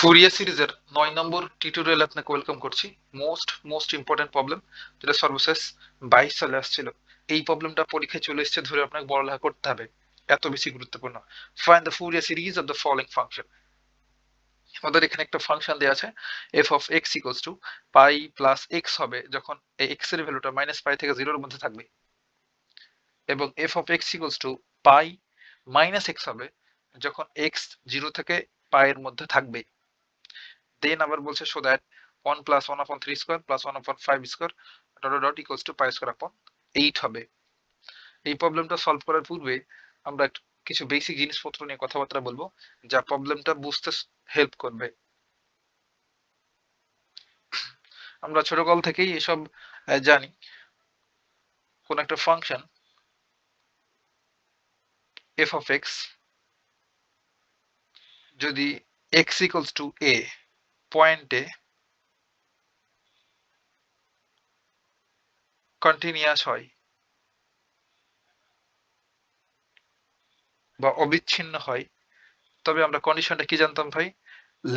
Fourier সিরিজের 9 নম্বর tutorial আপনাকে welcome করছি। মোস্ট ইম্পর্টেন্ট প্রবলেম, যেটা সর্বশেষ 22 সালে আসছিল। এই প্রবলেমটা পরীক্ষায় চলে এসেছে ধরে আপনাকে পড়ালেখা করতে হবে, এত বেশি গুরুত্বপূর্ণ। Find the Fourier series of the following function. আমাদের এখানে একটা ফাংশন দেওয়া আছে, F of X equals to pi plus x হবে যখন এই এক্স এর ভ্যালুটা মাইনাস পাই থেকে জিরোর মধ্যে থাকবে, এবং F of X equals to pi minus x হবে যখন এক্স জিরো থেকে পাই এর মধ্যে থাকবে। দেন আবার বলছে show that 1 plus 1 upon 3 square plus 1 আপন 5 square dot equals to pi square আপন 8 হবে। এই প্রবলেমটা সলভ করার পূর্বে আমরা কিছু বেসিক জিনিসপত্র নিয়ে কথাবার্তা বলবো, যা প্রবলেমটা বুঝতে হেল্প করবে। আমরা ছোটকাল থেকেই এসব জানি। কোন একটা ফাংশন এফ অফ এক্স যদি এক্স ইকুয়ালস টু এ পয়েন্টে কন্টিনিউয়াস হয় বা অবিচ্ছিন্ন হয়, তবে আমরা কন্ডিশনটা কি জানতাম ভাই?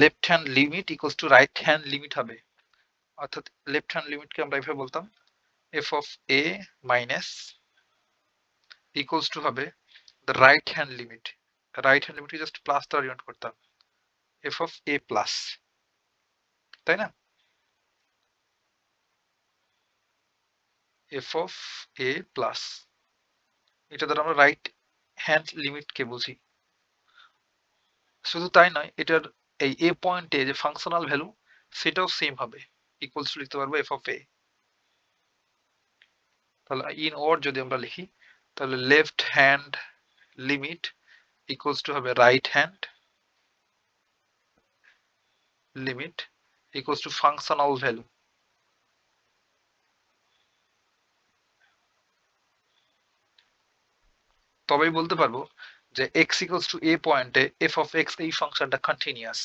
Left hand limit equals to right hand limit হবে। অর্থাৎ লেফট হ্যান্ড লিমিটকে আমরা এভাবে বলতাম F of A minus equals to হবে the right hand limit. Right hand লিমিটকে জাস্ট প্লাস দ্বারা ডিনোট করতাম, এফ অফ এ প্লাস, তাই না? এফ অফ এ প্লাস, এটা দ্বারা আমরা রাইট হ্যান্ড লিমিটকে বুঝি। শুধু তাই নয়, এটার এই এ পয়েন্টে যে ফাংশনাল ভ্যালু সেটাও সেম হবে, ইকুয়ালস টু লিখতে পারবো এফ অফ এ। তাহলে ইন ওয়ার্ড যদি আমরা লিখি, তাহলে left hand limit equals to হবে right hand limit equals to functional value. তবেই বলতে পারবো যে x ইকুয়ালস টু a পয়েন্টে f অফ x এই ফাংশনটা কন্টিনিউয়াস।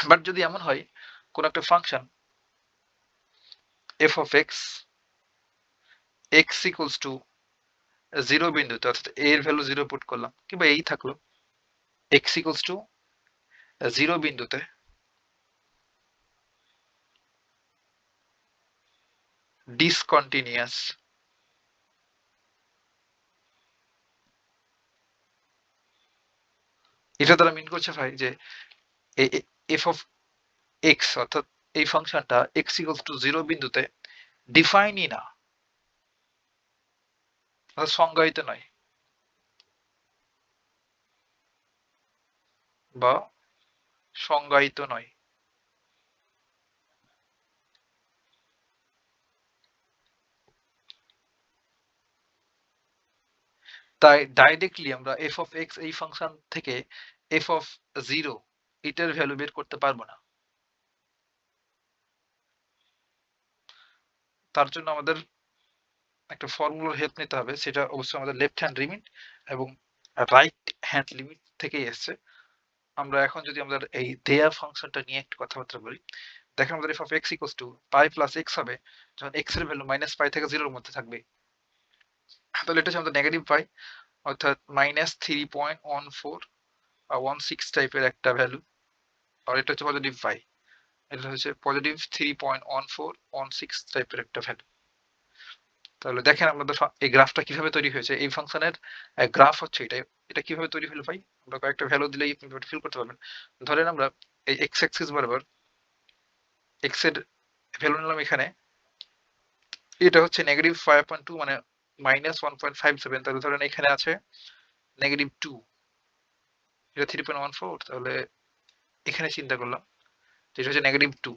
বাট যদি এমন হয় কোন একটা function f of x x equals to 0 বিন্দুতে, অর্থাৎ a এর ভ্যালু 0 পুট করলাম কিংবা এই থাকলো, x ইকুয়ালস টু 0 বিন্দুতে ডিসকন্টিনিউয়াস। এটা দ্বারা মিন করছে ভাই যে f অফ x অর্থাৎ এই ফাংশনটা x ইকুয়ালস টু 0 বিন্দুতে ডিফাইনই না, সংজ্ঞায়িত নয় বা সংজ্ঞায়িত নয়। তাই ডাইরেক্টলি আমরা এফ অফ এক্স এই ফাংশন থেকে এফ অফ 0 এটার ভ্যালু বের করতে পারবো না। তার জন্য আমাদের একটা ফর্মুলার হেল্প নিতে হবে, সেটা অবশ্যই আমাদের লেফট হ্যান্ড লিমিট এবং রাইট হ্যান্ড লিমিট থেকেই এসছে। আমরা এখন যদি আমাদের এই দেয়া ফাংশনটা নিয়ে একটু কথাবার্তা বলি, দেখেন আমাদের F of X equals to pi plus x হবে যখন এক্স এর ভ্যালু মাইনাস পাই থেকে 0 এর মধ্যে থাকবে। তাহলে এটা হচ্ছে আমাদের নেগেটিভ পাই, অর্থাৎ -3.1416 টাইপের একটা ভ্যালু। আর এটা হচ্ছে পজিটিভ পাই, এটা হচ্ছে পজিটিভ 3.1416 টাইপের একটা ভ্যালু। তাহলে দেখেন আমাদের এই গ্রাফটা কিভাবে তৈরি হয়েছে। এই ফাংশনের গ্রাফ হচ্ছে এটা। এটা কিভাবে তৈরি হলো ভাই? আমরা কয়েকটা ভ্যালু দিলেই আপনি ফিল করতে পারবেন। ধরেন আমরা এই এক্স অ্যাক্সিস বরাবর এক্স এর ভ্যালু নিলাম এখানে, এটা হচ্ছে নেগেটিভ 5.2 মানে -1.57। তাহলে ধরেন এখানে আছে নেগেটিভ 2, এটা 3.14, তাহলে এখানে চিন্তা করলাম যেটা হচ্ছে নেগেটিভ 2,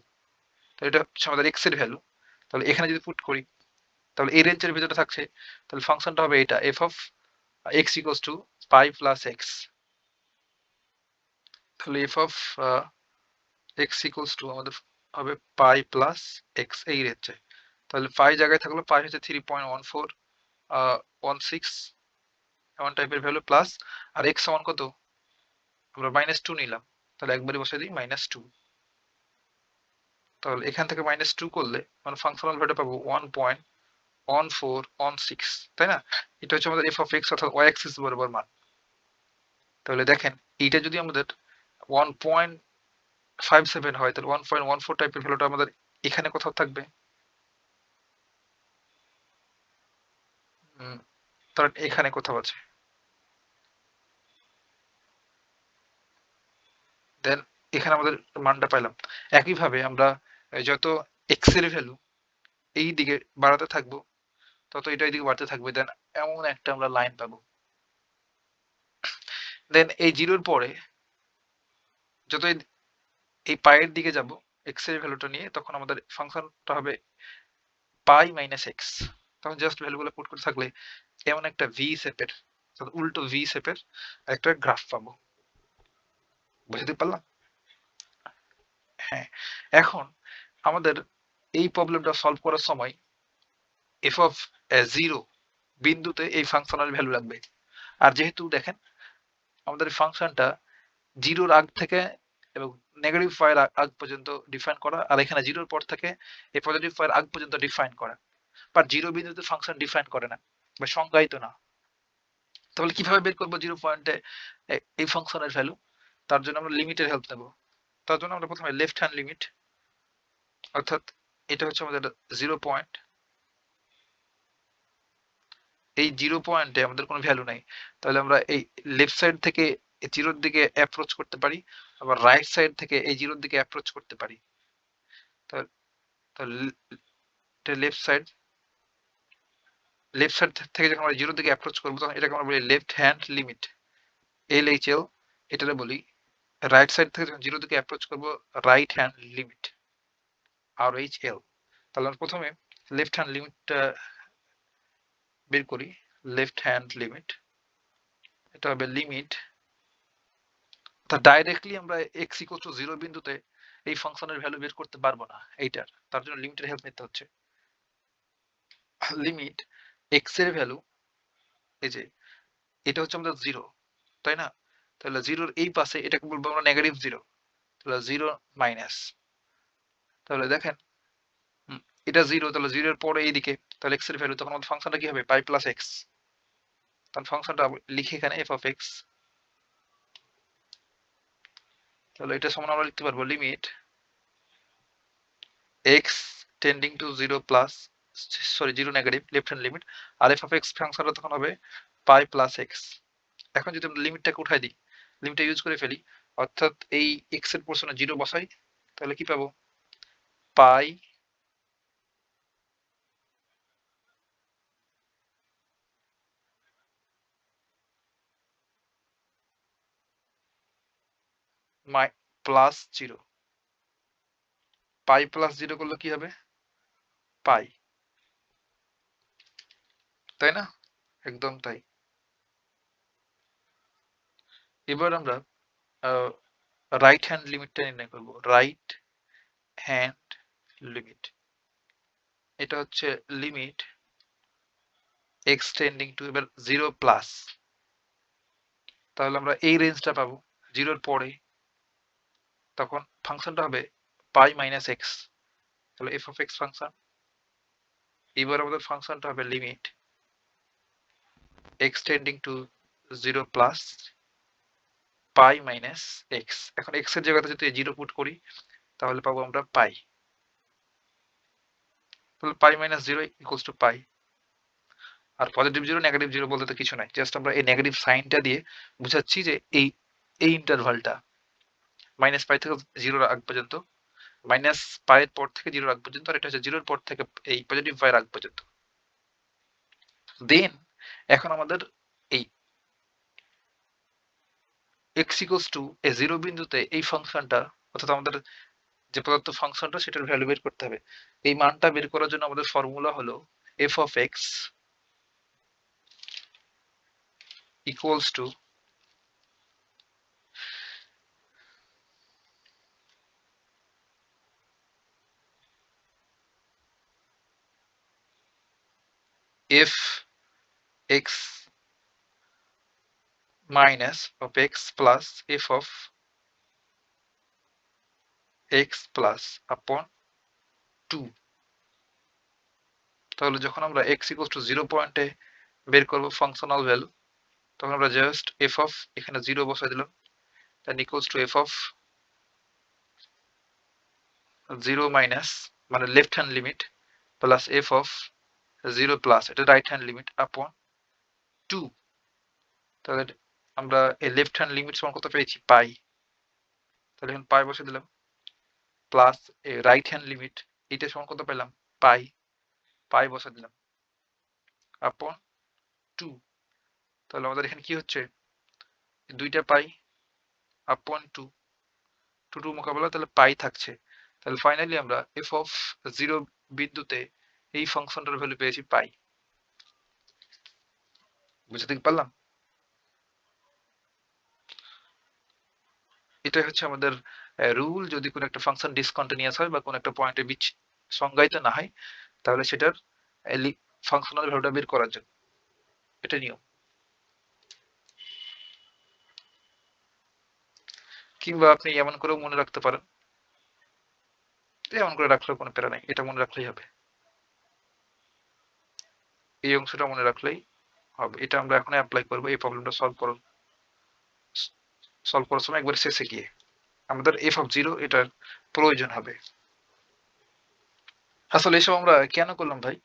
তাহলে এটা হচ্ছে আমাদের এক্স এর ভ্যালু। তাহলে এখানে যদি পুট করি তাহলে এই রেঞ্জের ভিতরে থাকছে, তাহলে ফাংশনটা হবে এটা F of X equals to pi plus X. তাহলে F of X equals to আমাদের হবে পাই প্লাস এক্স এই রেঞ্জে। তাহলে পাই জায়গায় থাকলো, পাই হচ্ছে 3.1416 এমন টাইপের ভ্যালু প্লাস, আর এক্স সমান কত? আমরা -2 নিলাম, তাহলে একবারই বসে দিই -2। তাহলে এখান থেকে -2 করলে মানে ফাংশনাল ভ্যালু পাবো 1.1416, তাই না? এটা হচ্ছে আমাদের এফ অফ এক্স অর্থাৎ ওয়াই অ্যাক্সিস বরাবর মান। তাহলে দেখেন এইটা যদি আমাদের 1.57 হয়, তাহলে 1.14 টাইপের ভ্যালুটা আমাদের এখানে কোথাও থাকবে। ধরেন এখানে কোথাও আছে। দেন এখানে আমাদের মানটা পাইলাম। একইভাবে আমরা যত এক্স এর ভ্যালু এই দিকে বাড়াতে থাকবো, তত এটা এইদিকে বাড়তে থাকবে। দেন এমন একটা আমরা লাইন পাবো। দেন এই জিরোর পরে যত এই পায়ের দিকে যাব এক্স এর ভ্যালুটা নিয়ে, তখন আমাদের ফাংশনটা হবে পাই মাইনাস এক্স। তখন জাস্ট ভ্যালুগুলো পুট করে থাকলে এমন একটা ভি শেপের, উল্টো ভি শেপের একটা গ্রাফ পাবো। বুঝতে পারলাম? হ্যাঁ। এখন আমাদের এই প্রবলেমটা সলভ করার সময় এফ অফ জিরো বিন্দুতে এই ফাংশনের ভ্যালু লাগবে। আর যেহেতু দেখেন আমাদের ফাংশনটা জিরোর আগ থেকে এবং নেগেটিভ ফাইয়ের আগ পর্যন্ত ডিফাইন করা, আর এখানে জিরোর পর থেকে এই পজিটিভ ফাইয়ের আগ পর্যন্ত ডিফাইন করা, বাট জিরো বিন্দুতে ফাংশন ডিফাইন করে না বা সংজ্ঞায়িত না। তাহলে কিভাবে বের করবো জিরো পয়েন্টে এই ফাংশনের ভ্যালু? তার জন্য আমরা লিমিটের হেল্প নেব। তার জন্য আমরা প্রথমে লেফট হ্যান্ড লিমিট, অর্থাৎ এটা হচ্ছে আমাদের জিরো পয়েন্ট। এই জিরো পয়েন্টে আমাদের কোনো ভ্যালু নাই, তাহলে আমরা এই লেফট সাইড থেকে জিরোর দিকে অ্যাপ্রোচ করতে পারি, আবার রাইট সাইড থেকে এই জিরোর দিকে অ্যাপ্রোচ করতে পারি। তাহলে লেফট সাইড থেকে যখন আমরা জিরোর দিকে অ্যাপ্রোচ করবো, তখন এটাকে আমরা বলি left hand limit, L H L. এটাকে বলি রাইট সাইড থেকে যখন জিরো দিকে অ্যাপ্রোচ করবো, রাইট হ্যান্ড লিমিট, আর এইচ এল। তাহলে আমরা প্রথমে লেফট হ্যান্ড লিমিটটা বের করি। লেফট হ্যান্ড লিমিট, এটা হবে লিমিট, তা ডাইরেক্টলি আমরা x ইকুয়াল টু 0 বিন্দুতে এই ফাংশনের ভ্যালু বের করতে পারবো না এইটার, তার জন্য লিমিটের হেল্প নিতে হচ্ছে। লিমিট x এর ভ্যালু, এই যে এটা হচ্ছে আমাদের 0, তাই না? তাহলে 0-র এই পাশে এটাকে বলবো আমরা নেগেটিভ 0, তাহলে 0 মাইনাস। তাহলে দেখেন এটা 0, তাহলে 0 এর পরে এইদিকে তাহলে x এর ভ্যালু, তখন আমাদের ফাংশনটা কি হবে? Pi plus x। তাহলে ফাংশনটা লিখে এখানে f অফ x, তাহলে এটা সমান আমরা লিখতে পারবো limit x tending to 0 plus, sorry 0 negative left hand limit, আর f অফ x ফাংশনটা তখন হবে পাই প্লাস x। এখন যদি আমরা লিমিটটাকে উঠাই দিই, লিমিটটা ইউজ করে ফেলি, অর্থাৎ এই x এর পোর্শনে 0 বসাই, তাহলে কি পাবো? Pi plus 0। পাই প্লাস 0 করলে কি হবে? পাই, তাই না? একদম তাই। এবার আমরা রাইট হ্যান্ড লিমিটটা নির্ণয় করব। রাইট হ্যান্ড লিমিট, এটা হচ্ছে লিমিট x টেন্ডিং টু এবার 0 প্লাস, তাহলে আমরা এই রেঞ্জটা পাবো 0-র পরে, তখন ফাংশনটা হবে পাই মাইনাস এক্স, তাহলে এফ অফ এক্স ফাংশন। এবার আমাদের ফাংশনটা হবে limit x tending to 0 plus pi minus x. এখন এক্স এর জায়গাতে যদি 0 পুট করি, তাহলে পাবো আমরা পাই। তাহলে pi minus 0 equals to pi. আর পজিটিভ 0 নেগেটিভ 0 বলতে তো কিছু নাই, জাস্ট আমরা এই নেগেটিভ সাইনটা দিয়ে বুঝাচ্ছি যে এই ইন্টারভালটা মাইনাস পাই থেকে 0-র আগ পর্যন্ত, মাইনাস পায়ের পর থেকে 0-র আগ পর্যন্ত, আর এটা হচ্ছে 0-র পর থেকে এই পজিটিভ পায়ের আগ পর্যন্ত। দেন এখন আমাদের এই x ইকুয়ালস টু এ 0 বিন্দুতে এই ফাংশনটা, অর্থাৎ আমাদের যে প্রদত্ত ফাংশনটা সেটার ভ্যালু বের করতে হবে। এই মানটা বের করার জন্য আমাদের ফর্মুলা হলো f of x equals two f x minus of x plus f of x plus আপন 2। তাহলে যখন আমরা x ইকুয়ালস টু 0 পয়েন্টে বের করবো ফাংশনাল ভ্যালু, তখন আমরা জাস্ট f অফ এখানে 0 বসাই দিলাম, n equals to f of 0 minus মানে left hand limit plus f of 0 plus এটা রাইট হ্যান্ড লিমিট আপন 2। তাহলে আমরা এই লেফট হ্যান্ড লিমিট সমান কত পেয়েছি পাই, তাহলে এখন পাই বসে দিলাম প্লাস রাইট হ্যান্ড লিমিট এটা সমান কত পেলাম পাই, পাই বসে দিলাম আপন 2। তাহলে আমাদের এখানে কি হচ্ছে দুইটা পাই আপন 2 2 মোকাবেলা তাহলে পাই থাকছে। তাহলে ফাইনালি আমরা f of 0 বিন্দুতে এই ফাংশনটার ভ্যালু পেয়েছি পাই। বুঝতে পারলাম? এটাই হচ্ছে আমাদের রুল। যদি কোনো একটা ফাংশন ডিসকন্টিনিউয়াস হয় বা কোনো একটা পয়েন্টে সংজ্ঞায়িত না হয় তাহলে সেটার ফাংশনাল ভ্যালুটা বের করার জন্য এটা নিয়ম। কিংবা আপনি এমন করেও মনে রাখতে পারেন, এমন করে রাখলেও কোনো প্যারা নাই, এটা মনে রাখলেই হবে, এই অংশটা মনে রাখলেই হবে। এটা আমরা এখন অ্যাপ্লাই করবো এই প্রবলেমটা সলভ করার সময় একবার শেষে গিয়ে আমাদের f of 0 এটার প্রয়োজন হবে। আসলে এসব আমরা কেন করলাম ভাই?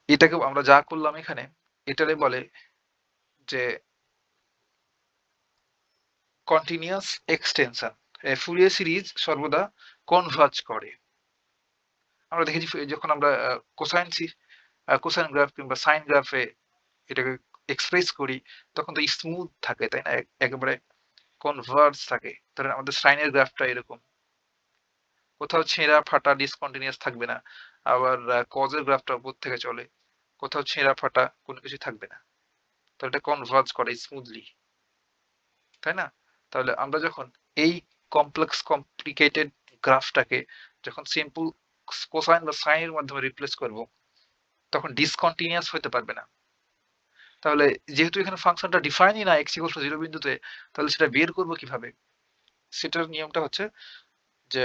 এটাকে আমরা যা করলাম এখানে এটারে বলে যে কন্টিনিউয়াস এক্সটেনশন। ফুরিয়ার সিরিজ সর্বদা কনভার্জ করে। আমরা দেখেছি যখন আমরা কোসাইন গ্রাফ কিংবা সাইন গ্রাফে এটাকে এক্সপ্রেস করি তখন তো স্মুথ থাকে, তাই না? একেবারে কনভার্জ থাকে। ধরেন আমাদের সাইনের গ্রাফটা এরকম, কোথাও ছেঁড়া ফাটা ডিসকন্টিনিউয়াস থাকবে না। আবার কজের গ্রাফটা উপর থেকে চলে, কোথাও ছেঁড়া ফাটা কোনো কিছু থাকবে না। তো এটা কনভার্জ করে স্মুথলি, তাই না? তাহলে আমরা যখন এই কমপ্লিকেটেড গ্রাফটাকে যখন সিম্পল কোসাইন বা সাইনের মাধ্যমে রিপ্লেস করব তখন ডিসকন্টিনিউয়াস হতে পারবে না। তাহলে যেহেতু এখানে ফাংশনটা ডিফাইনই না x ইকুয়াল টু 0 বিন্দুতে, তাহলে সেটা বের করব কিভাবে? সেটার নিয়মটা হচ্ছে যে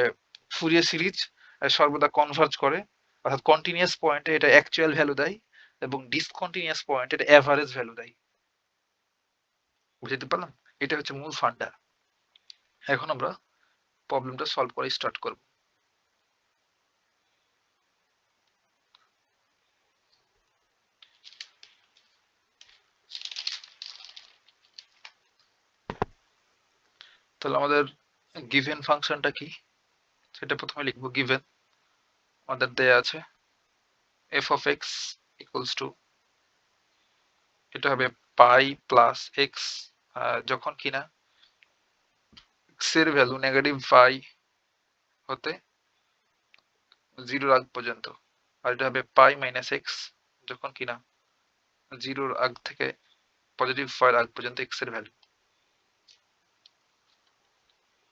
ফুরিয়ার সিরিজ সর্বদা কনভার্জ করে, অর্থাৎ কন্টিনিউয়াস পয়েন্টে এটা অ্যাকচুয়াল ভ্যালু দেয় এবং ডিসকন্টিনিউয়াস পয়েন্টে এটা এভারেজ ভ্যালু দেয়। বুঝতে পারলাম? এটা হচ্ছে মূল ফান্ডা। এখন আমরা প্রবলেমটা সলভ করা স্টার্ট করব। তাহলে আমাদের গিভেন ফাংশনটা কি সেটা প্রথমে লিখবো। গিভেন আমাদের দেয়া আছে f of x equals to এটা হবে পাই প্লাস এক্স যখন কিনা x এর ভ্যালু নেগেটিভ পাই হতে 0 আগ পর্যন্ত, আর এটা হবে পাই মাইনাস এক্স যখন কিনা 0 আগ থেকে পজিটিভ পাই আগ পর্যন্ত x এর ভ্যালু।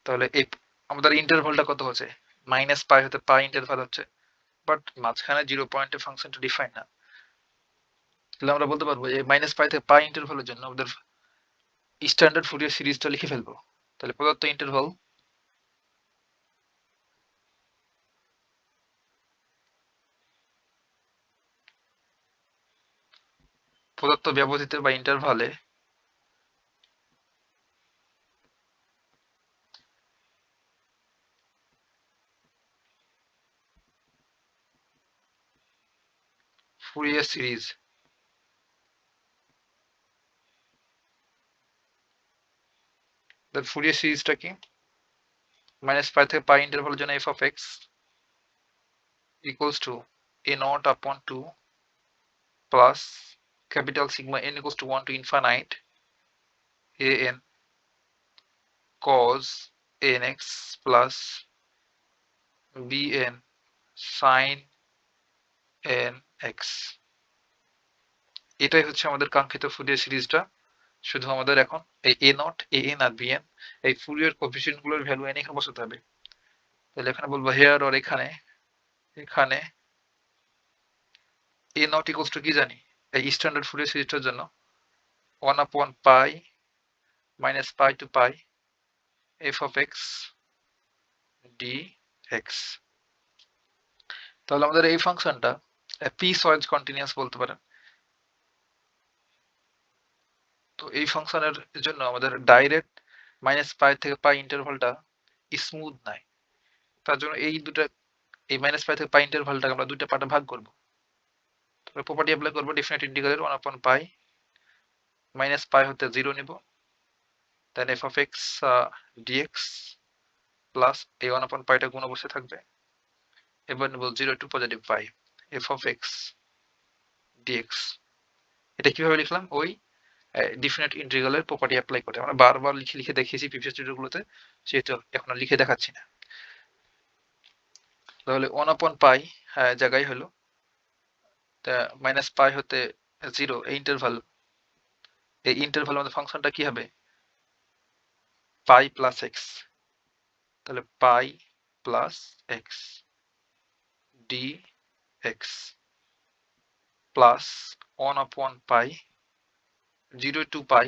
তাহলে এই আমাদের ইন্টারভালটা কত হচ্ছে মাইনাস পাই হতে পাই ইন্টারভাল হচ্ছে, বাট মাঝখানে 0 পয়েন্টে ফাংশনটা ডিফাইন না। তাহলে আমরা বলতে পারবো এই মাইনাস পাই থেকে পাই ইন্টারভালের জন্য আমাদের স্ট্যান্ডার্ড ফুরিয়ার সিরিজটা লিখে ফেলবো। তাহলে প্রদত্ত ইন্টারভাল প্রদত্ত ব্যবধিতে বা ইন্টারভালে ফুরিয়ার সিরিজ ফুরিয়ার সিরিজটা কি মাইনাস পাই থেকে পাই ইন্টারভালের জন্য f of x equals to a naught upon 2 plus capital sigma n equals to 1 to infinite a n cos nx plus b n sin nx। এটাই হচ্ছে আমাদের কাঙ্ক্ষিত ফুরিয়ার সিরিজটা। শুধু আমাদের এখন এই a naught a n আর b n এই ফুরিয়ার কোএফিসিয়েন্ট গুলোর ভ্যালু n এখানে বসাতে হবে। তাহলে এখানে বলবো হেয়ার আর এখানে এখানে a naught equals to কি জানি এই স্ট্যান্ডার্ড ফুরিয়ার সিরিজটার জন্য 1 upon pi minus pi to pi f of x dx। তাহলে আমাদের এই ফাংশনটা পিস ওয়াইজ কন্টিনিউয়াস বলতে পারেন। তো এই ফাংশনের জন্য আমাদের ডাইরেক্ট মাইনাস পাই থেকে পাই ইন্টারভালটা স্মুথ নাই, তার জন্য এই মাইনাস পাই থেকে পাই ইন্টারভালটাকে আমরা দুইটা পার্টে ভাগ করবো। তাহলে প্রপার্টি অ্যাপ্লাই করবো, ডেফিনেট ইন্টিগ্রালের 1/পাই মাইনাস পাই হতে 0 নিব, then F of X D X plus এই 1/পাইটা গুণ অবস্থায় থাকবে। এবার নেব 0 to positive pi F of X D X. এটা কিভাবে লিখলাম? ওই ডিফিনিট ইন্টিগ্রালের প্রপার্টি অ্যাপ্লাই করে। আমরা বারবার লিখে লিখে দেখিয়েছি প্রিভিয়াস টিউটোরিয়ালগুলোতে, সেহেতু এখন আর লিখে দেখাচ্ছি না। তাহলে 1/পাই জায়গায় হলো মাইনাস পাই হতে 0 এই ইন্টারভাল আমাদের ফাংশনটা কি হবে? Pi plus X. তাহলে pi plus X D X plus 1/পাই 0 টু পাই,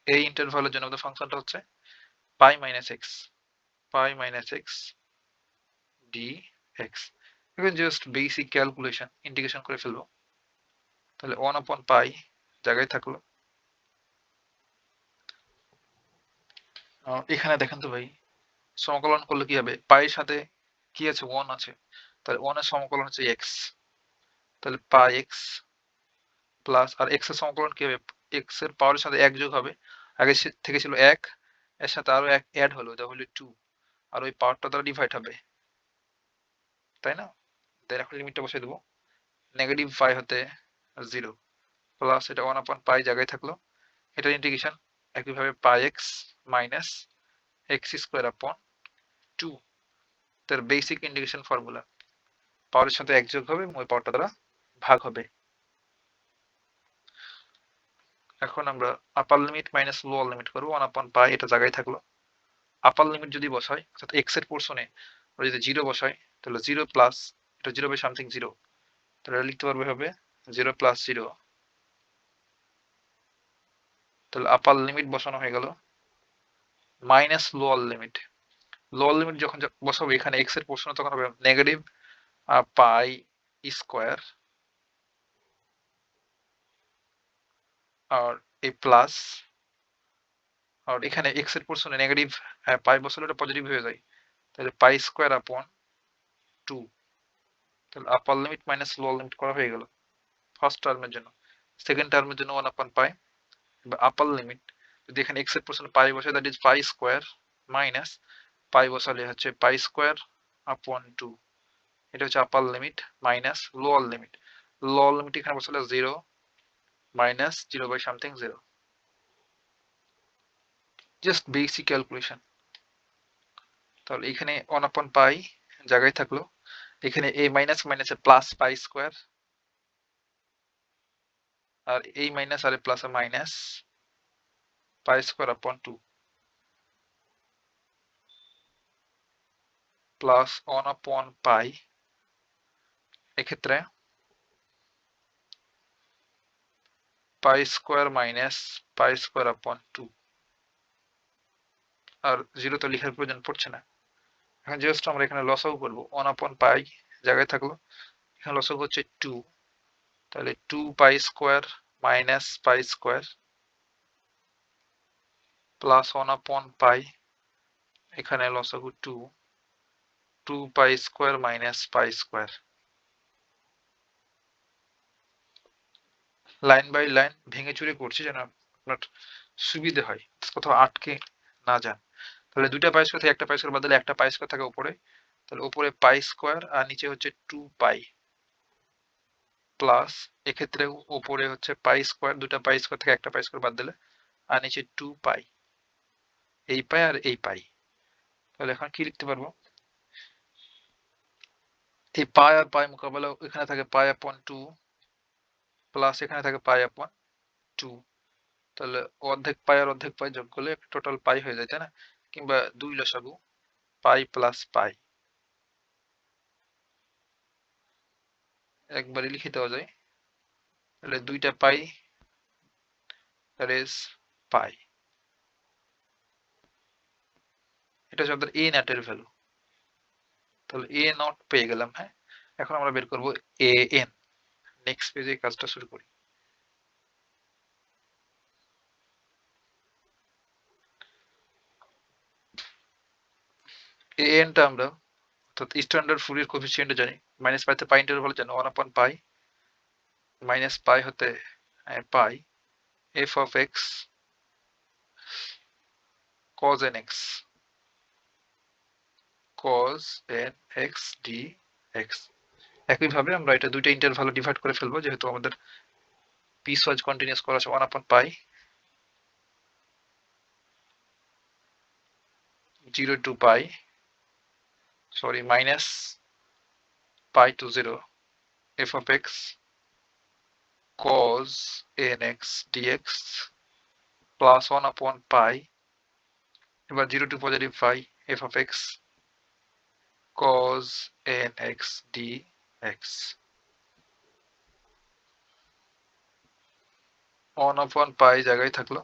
এই ইন্টারভালের জন্য আমাদের ফাংশনটা হচ্ছে pi minus X D X. এখন জাস্ট বেসিক ক্যালকুলেশন ইন্টিগ্রেশন করে ফেলবো। তাহলে 1/পাই জায়গায় থাকলো। এখানে দেখেন তো ভাই, সমাকলন করলে কি হবে? পাইয়ের সাথে কি আছে? 1 আছে, তাহলে 1 এর সমাকলন হচ্ছে এক্স। তাহলে পাই এক্স প্লাস, আর এক্স এর সমাকলন কি হবে? এক্স এর পাওয়ারের সাথে 1 যোগ হবে, আগে থেকে ছিল 1, এর সাথে আরো 1 অ্যাড হলো, এটা হলো 2, আর ওই পাওয়ারটা দ্বারা ডিভাইড হবে, তাই না? দেন এখন লিমিটটা বসিয়ে দেবো, নেগেটিভ পাই হতে 0 প্লাস এটা 1/পাই জায়গায় থাকলো, এটার ইন্টিগ্রেশন একইভাবে পাই x minus x square upon 2, তার বেসিক ইন্টিগ্রেশন ফর্মুলা, পাওয়ারের সাথে 1 যোগ হবে এবং ওই পাওয়ারটা দ্বারা ভাগ হবে। এখন আমরা আপার লিমিট মাইনাস লোয়ার লিমিট করবো, 1/পাই এটা জায়গায় থাকলো। আপার লিমিট যদি বসাই, অর্থাৎ এক্স এর পোর্শনে যদি 0 বসাই, তাহলে 0 প্লাস এটা 0 বাই সামথিং 0, তাহলে লিখতে পারবে হবে 0 প্লাস 0। তাহলে আপার লিমিট বসানো হয়ে গেল মাইনাস লোয়ার লিমিট যখন বসাবো এখানে এক্স এর পোর্শনে, তখন হবে নেগেটিভ পাই স্কোয়ার, আর এই প্লাস, আর এখানে এক্স এর পোর্শনে নেগেটিভ পাই বসালে ওটা পজিটিভ হয়ে যায়, তাহলে পাই স্কোয়ার আপন 2। তাহলে আপার লিমিট মাইনাস লোয়ার লিমিট করা হয়ে গেল ফার্স্ট টার্মের জন্য। সেকেন্ড টার্মের জন্য 1/পাই, বা আপার লিমিট যদি এখানে এক্স এর পোর্শনে পাই বসাই, that is pi square minus pi বসালে হচ্ছে পাই স্কোয়ার আপন 2, এটা হচ্ছে upper limit minus lower limit এখানে বসালে 0 minus 0 by something 0, just basic calculation. তাহলে এখানে 1/পাই জায়গায় থাকলো, এখানে এই মাইনাস মাইনাসে প্লাস পাই স্কোয়ার, আর এই মাইনাস আর plus minus pi square upon 2 plus 1/পাই, এক্ষেত্রে পাই square minus pi square upon 2, আর 0 তো লেখার প্রয়োজন পড়ছে না। এখন জাস্ট আমরা এখানে লসাগু করবো, 1/পাই জায়গায় থাকলো, এখানে লসাগু হচ্ছে 2, তাহলে 2 pi square minus pi square plus 1/পাই, এখানে লসাগু 2 pi square minus pi square. Line by line ভেঙে চুরে করছি যেন আপনার সুবিধে হয়, কোথাও আটকে না যান। তাহলে দুইটা পাই স্কোয়ার থেকে একটা পাই স্কোয়ার বাদ দিলে একটা পাই স্কোয়ার থাকে উপরে, তাহলে উপরে পাই স্কোয়ার আর নিচে হচ্ছে 2 পাই, প্লাস এক্ষেত্রে উপরে হচ্ছে পাই স্কোয়ার, দুটা পাই স্কোয়ার থেকে একটা পাই স্কোয়ার বাদ দিলে, আর নিচে 2 পাই, এই পাই আর এই পাই। তাহলে এখন কি লিখতে পারবো? এই পাই আর পাই মোকাবেলা এখানে থাকে পাই আপন 2 প্লাস এখানে থাকে পাই আপন 2, তাহলে অর্ধেক পাই আর অর্ধেক পাই যোগ করলে টোটাল পাই হয়ে যায়, তাই না? কিংবা 2 লসাগু পাই প্লাস পাই, একবারই লিখে দেওয়া যায়। তাহলে দুইটা পাই that is পাই, এটা হচ্ছে আমাদের এ নটের ভ্যালু। তাহলে এ নট পেয়ে গেলাম। হ্যাঁ, এখন আমরা বের করবো এ এন। নেক্সট পেজে কাজটা শুরু করি। এই এনটা আমরা অর্থাৎ স্ট্যান্ডার্ড ফুরিয়ার কোএফিসিয়েন্ট জানি মাইনাস পাইতে পাই ইন্টারভাল জানি 1/পাই মাইনাস পাই হতে pi F of X cos nx cos nx dx। একইভাবে আমরা এটা দুইটা ইন্টারভালে ডিভাইড করে ফেলবো যেহেতু আমাদের পিস ওয়াইজ কন্টিনিউয়াস করা আছে 1/পাই 0 to pi sorry minus pi to 0 f of x cos nx dx plus 1/পাই এবার 0 to positive pi f of x cos nx dx 1/পাই জায়গায় থাকলো।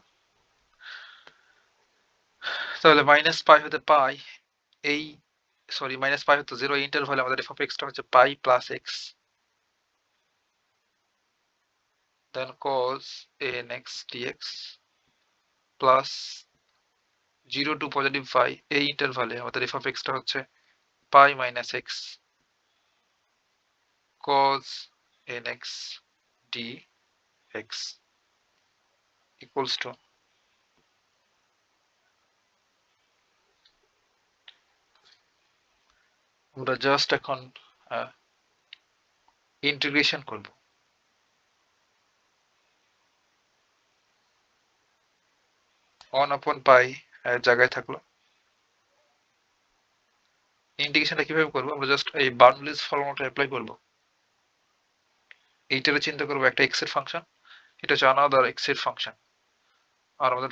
তাহলে মাইনাস পাই হতে পাই এই সরি মাইনাস পাই হতে 0 ইন্টারভালে আমাদের f of x টা হচ্ছে pi plus x then cos nx dx plus 0 to positive pi এই ইন্টারভালে আমাদের f of x টা হচ্ছে pi minus x cos nx dx equals to আমরা জাস্ট এখন ইন্টিগ্রেশন করব। 1/পাই জায়গায় থাকলো। ইন্টিগ্রেশনটা কিভাবে করবো আমরা জাস্ট এই বার্নলিস ফর্মুলাটা অ্যাপ্লাই করব। এইটারে চিন্তা করবো একটা এক্স এর ফাংশন, এটা হচ্ছে আনাদার এক্স এর ফাংশন। আর আমাদের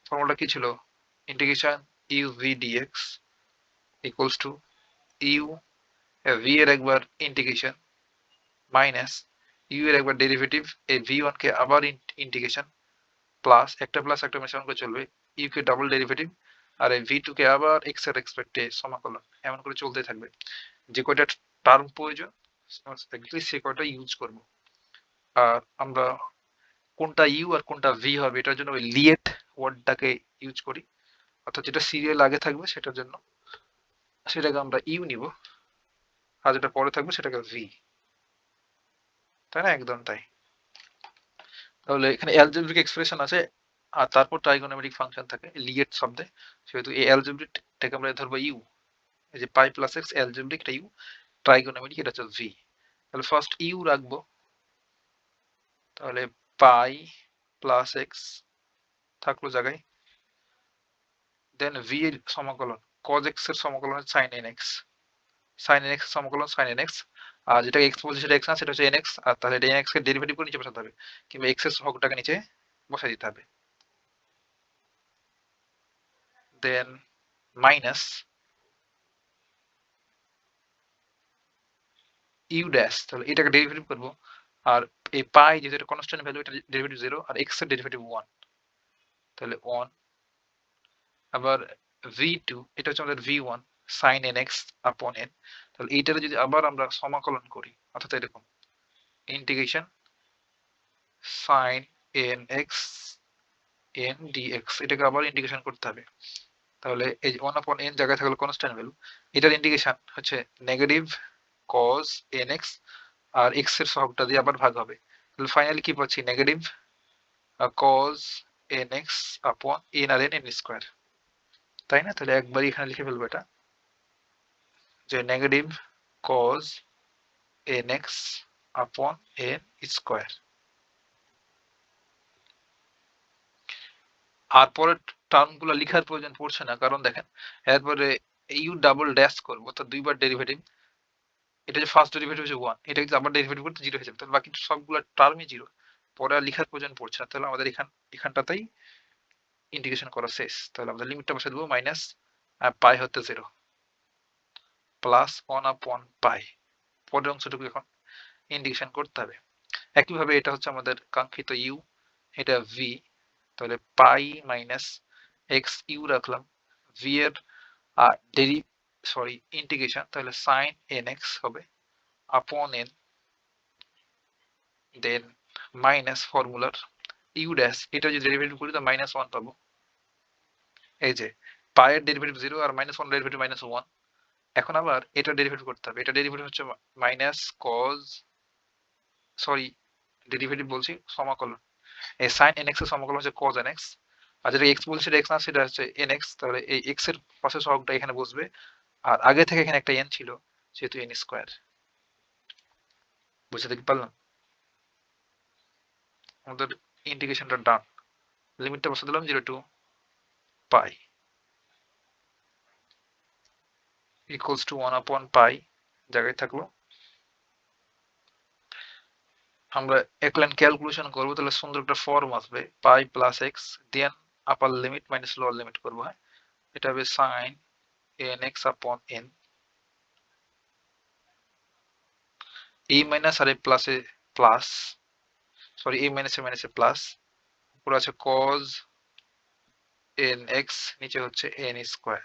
ফর্মুলাটা কি ছিল integration u v dx equals to u v এর একবার ইন্টিগ্রেশন মাইনাস ইউ এর একবার ডেরিভেটিভ এই ভি ওয়ান কে আবার ইন্টিগ্রেশন প্লাস একটা মেশান করে চলবে ইউ কে ডাবল ডেরিভেটিভ আর এই ভি টু কে আবার এক্স এর রেসপেক্টে সমাকলন এমন করে চলতে থাকবে। যে কয়টা টার্ম প্রয়োজন সে কয়টা ইউজ করব। আর আমরা কোনটা ইউ আর কোনটা ভি হবে এটার জন্য ওই লিয়েট ওয়ার্ডটাকে ইউজ করি, অর্থাৎ যেটা সিরিয়াল আগে থাকবে সেটার জন্য সেটাকে আমরা ইউ নিব আর যেটা পরে থাকবে সেটাকে ভি, তাই না? একদম তাই। তাহলে এখানে অ্যালজেব্রিক এক্সপ্রেশন আছে আর তারপর ট্রাইগোনোমেট্রিক ফাংশন থাকে লিয়েট শব্দে, সেহেতু এই অ্যালজেব্রিকটাকে আমরা ধরবো ইউ, এই যে পাই প্লাস এক্স অ্যালজেব্রিক এটা ইউ, ট্রাইগোনোমেট্রিক এটা হচ্ছে ভি। তাহলে ফার্স্ট ইউ রাখবো, তাহলে পাই প্লাস এক্স থাকলো জায়গায়, দেন ভি এর সমাকলন cos x এর সমাকলন sin nx, sin nx এর সমাকলন sin nx, আর যেটা x বলছে সেটা x না সেটা হচ্ছে nx, আর তাহলে এটা nx কে ডেরিভেটিভ করে নিচে বসাতে হবে কিংবা x এর সহগটাকে নিচে বসাই দিতে হবে, দেন মাইনাস ইউ ড্যাশ, তাহলে এটাকে ডেরিভেটিভ করব আর এই পাই যেহেতু এটা কনস্ট্যান্ট ভ্যালু এটা ডেরিভেটিভ 0 আর x এর ডেরিভেটিভ 1, তাহলে 1 আবার v2 এটা হচ্ছে আমাদের v1 sin nx upon n, তাহলে এইটারে যদি আবার আমরা সমাকলন করি অর্থাৎ এরকম integration sin nx n dx এটাকে আবার ইন্টিগ্রেশন করতে হবে। তাহলে এই 1/n জায়গায় থাকলো কনস্ট্যান্ট ভ্যালু, এটার ইন্টিগ্রেশন হচ্ছে নেগেটিভ cos nx আর x এর সহগটা দিয়ে আবার ভাগ হবে, তাহলে ফাইনালি কি পাচ্ছি negative cos nx upon n আর n স্কয়ার, তাই না? তাহলে একবার এখানে লিখে ফেলবো এটা যে negative cos nx upon n square. আর পরের টার্মগুলো লিখার প্রয়োজন পড়ছে না, কারণ দেখেন এরপরে ইউ ডাবল ড্যাশ করবো অর্থাৎ দুইবার ডেরিভেটিভ, এটা যে ফার্স্ট ডেরিভেটিভ হচ্ছে 1 এটা যদি আবার ডেরিভেটিভ করতে 0 হয়ে যাবে, তাহলে বাকি সবগুলো টার্মই 0, পরে আর লিখার প্রয়োজন পড়ছে না। তাহলে আমাদের এখানটাতেই ইন্টিগ্রেশন করা শেষ। তাহলে আমরা লিমিটটা বসে দেবো মাইনাস পাই হতে 0 প্লাস 1/পাই, পরের অংশটুকু এখন ইন্টিগ্রেশন করতে হবে। একইভাবে এটা হচ্ছে আমাদের কাঙ্ক্ষিত ইউ, এটা ভি, তাহলে পাই মাইনাস এক্স ইউ রাখলাম, ভি এর ইন্টিগ্রেশন তাহলে সাইন এন এক্স হবে আপন এন, দেন মাইনাস ফর্মুলার ইউ ড্যাশ এটা যদি ডেরিভেটিভ করি তো -1 পাবো, এই যে পায়ের ডেরিভেটিভ 0 আর -1 ডেরিভেটিভ -1, এখন আবার এটা ডেরিভেটিভ করতে হবে। এটা ডেরিভেটিভ হচ্ছে মাইনাস কজ, সরি ডেরিভেটিভ বলছি, সমাকলন। এই sin nx এর সমাকলন হচ্ছে cos nx, আর যেটা x বলছি সেটা x না, সেটা হচ্ছে nx। তাহলে এই x এর পাশে সহগটা এখানে বসবে, আর আগে থেকে এখানে একটা n ছিল যেহেতু n স্কয়ার। বুঝতে কি পারলাম? আমাদের ইন্টিগ্রেশনটা ডান। লিমিটটা বসে দিলাম 0 টু পাই ইকুয়ালস টু 1 আপন পাই জায়গায় থাকলো। আমরা এক লাইন ক্যালকুলেশন করবো, তাহলে সুন্দর একটা ফর্ম আসবে, pi plus x then upper limit minus lower limit করবো। হ্যাঁ, এটা হবে sine n x upon n, এই মাইনাস আর এই প্লাসে প্লাস, সরি এই মাইনাসে মাইনাসে প্লাস, উপরে আছে কজ এন এক্স, নিচে হচ্ছে এন স্কোয়ার,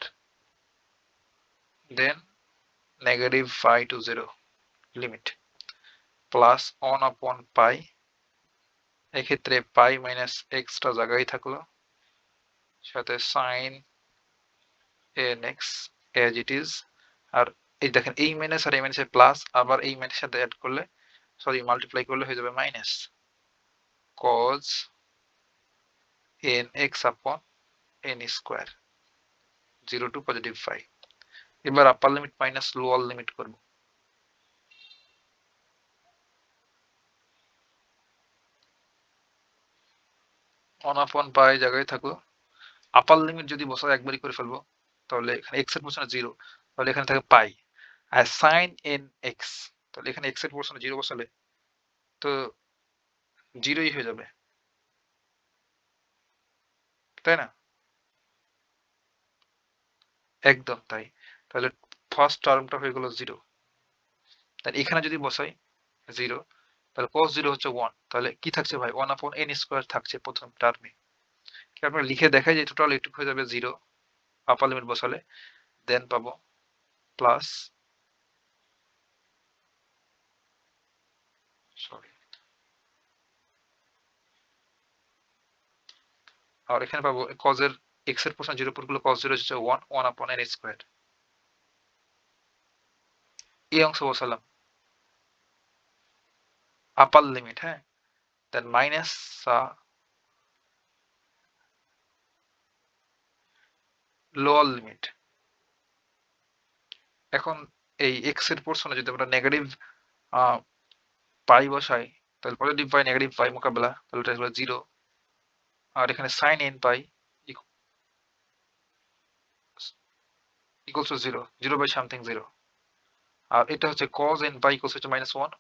দেন negative pi two zero limit plus 1 আপন পাই, এক্ষেত্রে পাই মাইনাস এক্সটা জায়গায় থাকলো, সাথে sine n x as it is. আর এই দেখেন এই মাইনাস আর এই মাইনাসে প্লাস, আবার এই মাইনাসের সাথে অ্যাড করলে, সরি মাল্টিপ্লাই করলে হয়ে যাবে minus cause N x upon N square 0 to positive 5। এবার আপার লিমিট মাইনাস লোয়ার লিমিট করব। ওয়ান আপন পাই জায়গায় থাকলো, আপার লিমিট যদি বসায় একবারই করে ফেলবো, তাহলে এখানে এক্স এর পোর্শনে 0, তাহলে এখানে থাকে পাই, আর সাইন এন এক্স, তাহলে এখানে এক্স এর পোর্শনে 0 বসালে তো 0ই হয়ে যাবে, তাই না? একদম তাই। তাহলে ফার্স্ট টার্মটা হয়ে গেল 0, তাহলে এখানে যদি বসাই 0, তাহলে cos 0 হচ্ছে 1, তাহলে কি থাকছে ভাই 1 আপন n স্কয়ার থাকছে প্রথম টার্মে। কি আপনারা লিখে দেখাই যে টোটাল এটুকু হয়ে যাবে 0 আপার লিমিট বসালে, দেন পাবো প্লাস, সরি, আর এখানে পাবো cos এর x এর পোর্শন 0 পর গুলো cos 0 হচ্ছে 1 1 আপন n স্কয়ার, এই অংশ বসালাম আপার লিমিট। হ্যাঁ, দেন মাইনাস লোয়ার লিমিট। এখন এই x এর পোর্শনে যদি আমরা নেগেটিভ পাই বসাই, তাহলে পজিটিভ পাই নেগেটিভ পাই মোকাবেলা, তাহলে এটা হলো 0, আর এখানে sine n pi equals to 0, 0 by something 0, আর এটা হচ্ছে cos n পাই ইকুয়ালস হচ্ছে -1।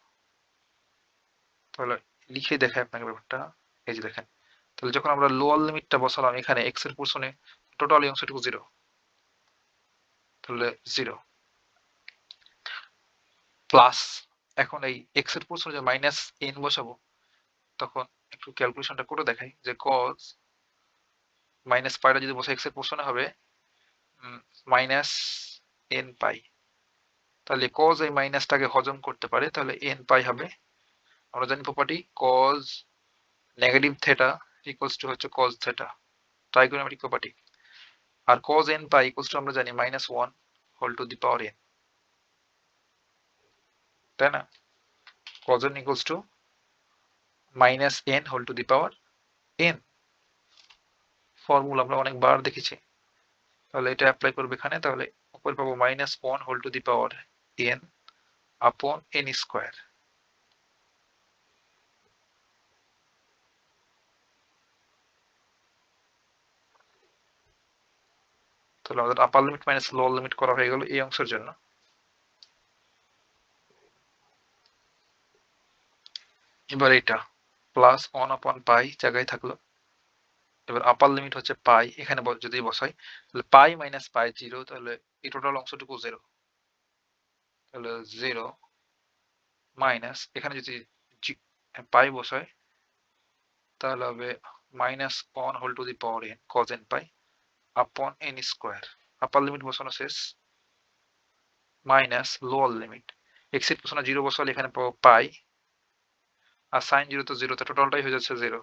তাহলে লিখে দেখাই আপনাকে ব্যাপারটা, এই যে দেখেন, তাহলে যখন আমরা লোয়ার লিমিটটা বসালাম এখানে x এর পোর্শনে, টোটাল এই অংশটুকু 0, তাহলে 0 প্লাস, এখন এই x এর পোর্শনে যে মাইনাস n বসাবো, তখন একটু ক্যালকুলেশনটা করে দেখাই যে cos মাইনাস পাইটা যদি বসাই x এর পোর্শনে হবে মাইনাস n পাই, তাহলে cos এই মাইনাসটাকে হজম করতে পারে, তাহলে n পাই হবে। আমরা জানি property cos negative theta equals to হচ্ছে cos থেটা, ট্রাইগোনোমেট্রিক প্রপার্টি। আর cos n pi equals to আমরা জানি -1 whole to the power n, তাই না? cos n equals to -n whole to the power n, formula আমরা অনেকবার দেখেছি। তাহলে এটা অ্যাপ্লাই করবে এখানে, তাহলে উপরে পাবো -1 whole to the power n upon n square. তাহলে আমাদের upper limit minus lower limit করা হয়ে গেল এই অংশের জন্য। এবার এটা প্লাস 1 আপন পাই জায়গায় থাকলো, এবার আপার লিমিট হচ্ছে পাই, এখানে যদি বসাই তাহলে পাই মাইনাস পাই 0, তাহলে এই টোটাল অংশটুকু 0, তাহলে 0 মাইনাস, এখানে যদি পাই বসাই তাহলে হবে -1 whole to the power n cos n pi upon n square. Upper limit বসানো শেষ, মাইনাস লোয়ার লিমিট, x এর পোর্শনে 0 বসালে এখানে পাবো পাই, আর sin 0 তো 0, তে টোটালটাই হয়ে যাচ্ছে 0,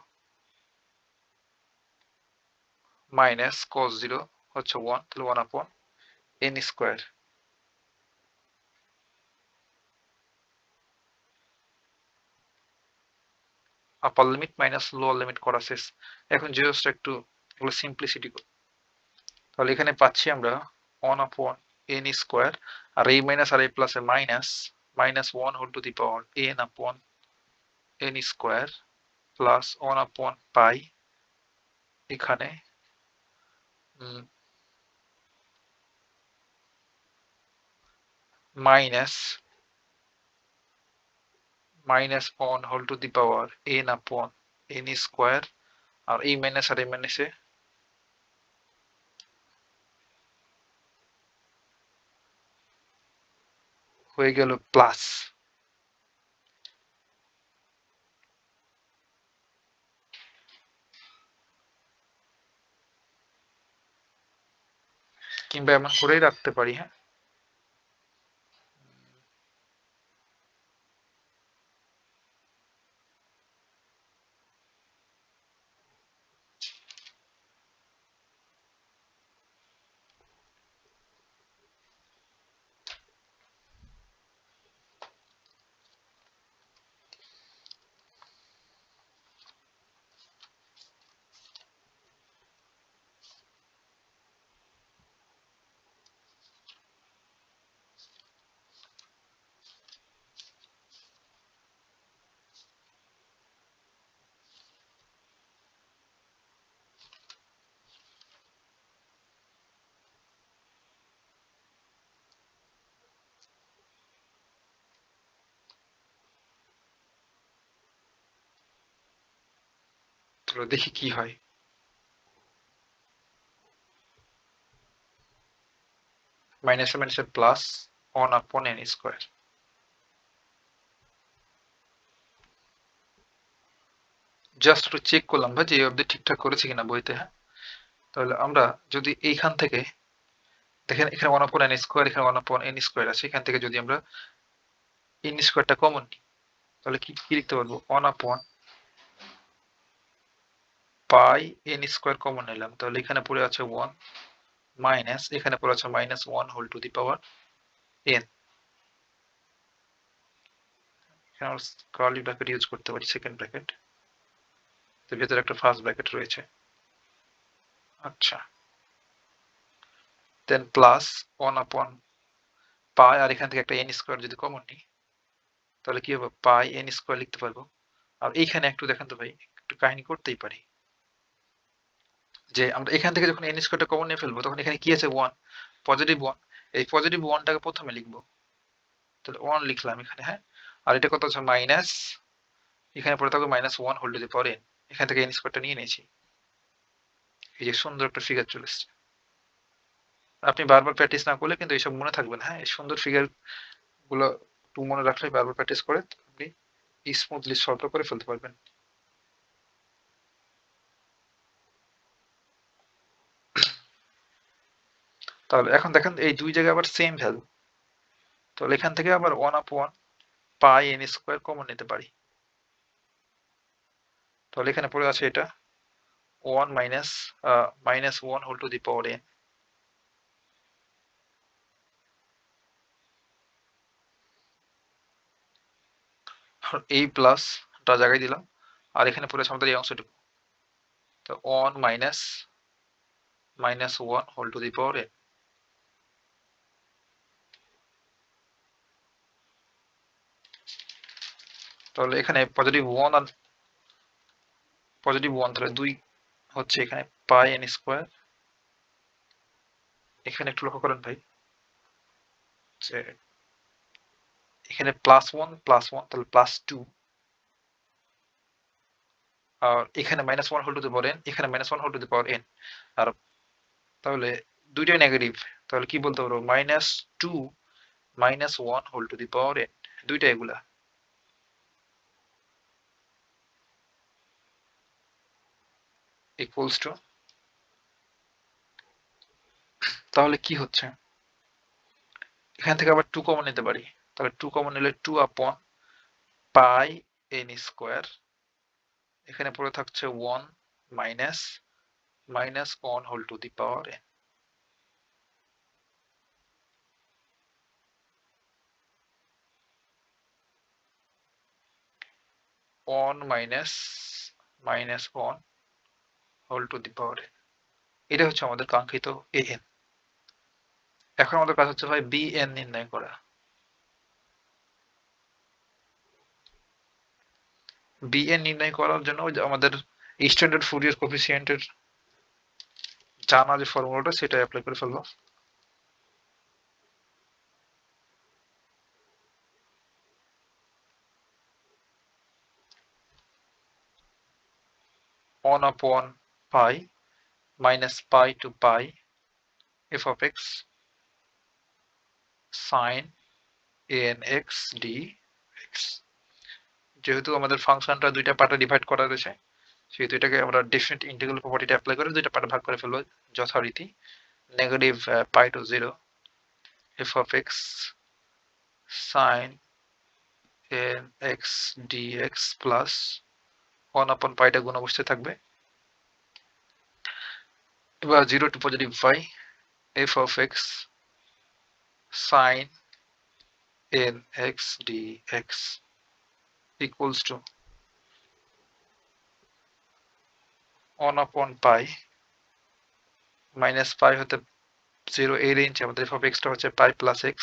মাইনাস cos 0 হচ্ছে 1, তাহলে 1 আপন n স্কয়ার। আপার লিমিট মাইনাস লোয়ার লিমিট করা শেষ। এখন জাস্ট একটু সিম্পলিসিটি করি। তাহলে এখানে পাচ্ছি আমরা 1/n², আর a মাইনাস আর a plus a minus -1 whole to the power n/n² plus 1/π এখানে minus -1 whole to the power n/n², আর a মাইনাস আর a মাইনাসে হয়ে গেল প্লাস। কিংবা এমন করেই রাখতে পারি, হ্যাঁ। তো দেখি কি হয়। মাইনাসে মাইনাসে প্লাস 1/n²। জাস্ট একটু চেক করলাম ভাই যে এই অবধি ঠিকঠাক করেছি কিনা বইতে, হ্যাঁ। তাহলে আমরা যদি এইখান থেকে দেখেন এখানে 1/n², এখানে 1/n² আছে, এখান থেকে যদি আমরা n² কমন নিই তাহলে কি লিখতে পারবো? 1/πn² কমন নিলাম, তাহলে এখানে পড়ে আছে 1 মাইনাস, এখানে পড়ে আছে -1 whole to the power n। এখানে আমরা কার্লি ব্র্যাকেট ইউজ করতে পারি, সেকেন্ড ব্র্যাকেট, তো ভেতরে একটা ফার্স্ট ব্র্যাকেট রয়েছে। আচ্ছা, দেন প্লাস 1/π, আর এখান থেকে একটা n² যদি কমন নিই তাহলে কি হবে? πn² লিখতে পারবো। আর এইখানে একটু দেখেন তো ভাই, একটু কাহিনী করতেই পারি, যে আমরা এখান থেকে যখন n² কমন নিয়ে ফেলবো তখন এখানে কি আছে? 1, পজিটিভ 1। এই পজিটিভ 1টাকে প্রথমে লিখবো, তাহলে 1 লিখলাম এখানে, হ্যাঁ। আর এটা কত আছে? মাইনাস, এখানে পড়ে থাকবে -1 whole to the power n। এখান থেকে n² নিয়ে নিয়েছি। এই যে সুন্দর একটা ফিগার চলে এসছে। আপনি বারবার প্র্যাকটিস না করলে কিন্তু এইসব মনে থাকবে না, হ্যাঁ। এই সুন্দর ফিগার গুলো একটু মনে রাখলে, বারবার প্র্যাকটিস করে আপনি স্মুথলি সলভ করে ফেলতে পারবেন। তাহলে এখন দেখেন এই দুই জায়গায় আবার সেম ভ্যালু, তাহলে এখান থেকে আবার 1/πn² কমন নিতে পারি। তাহলে এখানে পড়ে আছে এটা 1 -1 whole to the power n। এই প্লাসটা জায়গায় দিলাম, আর এখানে পড়ে আছে আমাদের এই অংশটুকু, তো 1 -1 whole to the power n। তাহলে এখানে পজিটিভ 1 আর পজিটিভ 1, তাহলে 2 হচ্ছে এখানে πn²। এখানে একটু লক্ষ্য করেন ভাই যে এখানে +1 তাহলে +2, আর এখানে -1 whole to the power n, এখানে -1 whole to the power n। আর তাহলে দুইটাই নেগেটিভ, তাহলে কি বলতে পারবো? -2 -1 whole to the power n, দুইটা এগুলা ইকুয়ালস টু, তাহলে কি হচ্ছে? এখান থেকে আবার 2 কমন নিতে পারি, তাহলে 2 কমন নিলে 2/πn², এখানে পড়ে থাকছে 1 -1 whole to the power n। 1 minus minus 1 whole to the power n। এটা হচ্ছে আমাদের কাঙ্ক্ষিত an। এখন আমাদের কাজ হচ্ছে ভাই bn নির্ণয় করা। bn নির্ণয় করার জন্য আমাদের স্ট্যান্ডার্ড ফুরিয়ার কোএফিসিয়েন্টের জানা যে ফর্মুলাটা সেটা অ্যাপ্লাই করে ফেলবো। One upon pi minus pi to pi f of x sin nx dx। যেহেতু আমাদের ফাংশনটা দুইটা পার্টে ডিভাইড করা রয়েছে, সেহেতু এটাকে আমরা ডেফিনিট ইন্টিগ্রাল প্রপার্টিটা অ্যাপ্লাই করে দুইটা পার্টে ভাগ করে ফেলবো যথারীতি। Negative pi to 0 f of x sin nx dx plus 1 upon পাইটা গুণ অবস্থায় থাকবে। এবার 0 to positive pi f of x sin nx dx equals to 1 upon pi minus pi হতে 0 এই রেঞ্জ আমাদের f of x টা হচ্ছে পাই প্লাস x,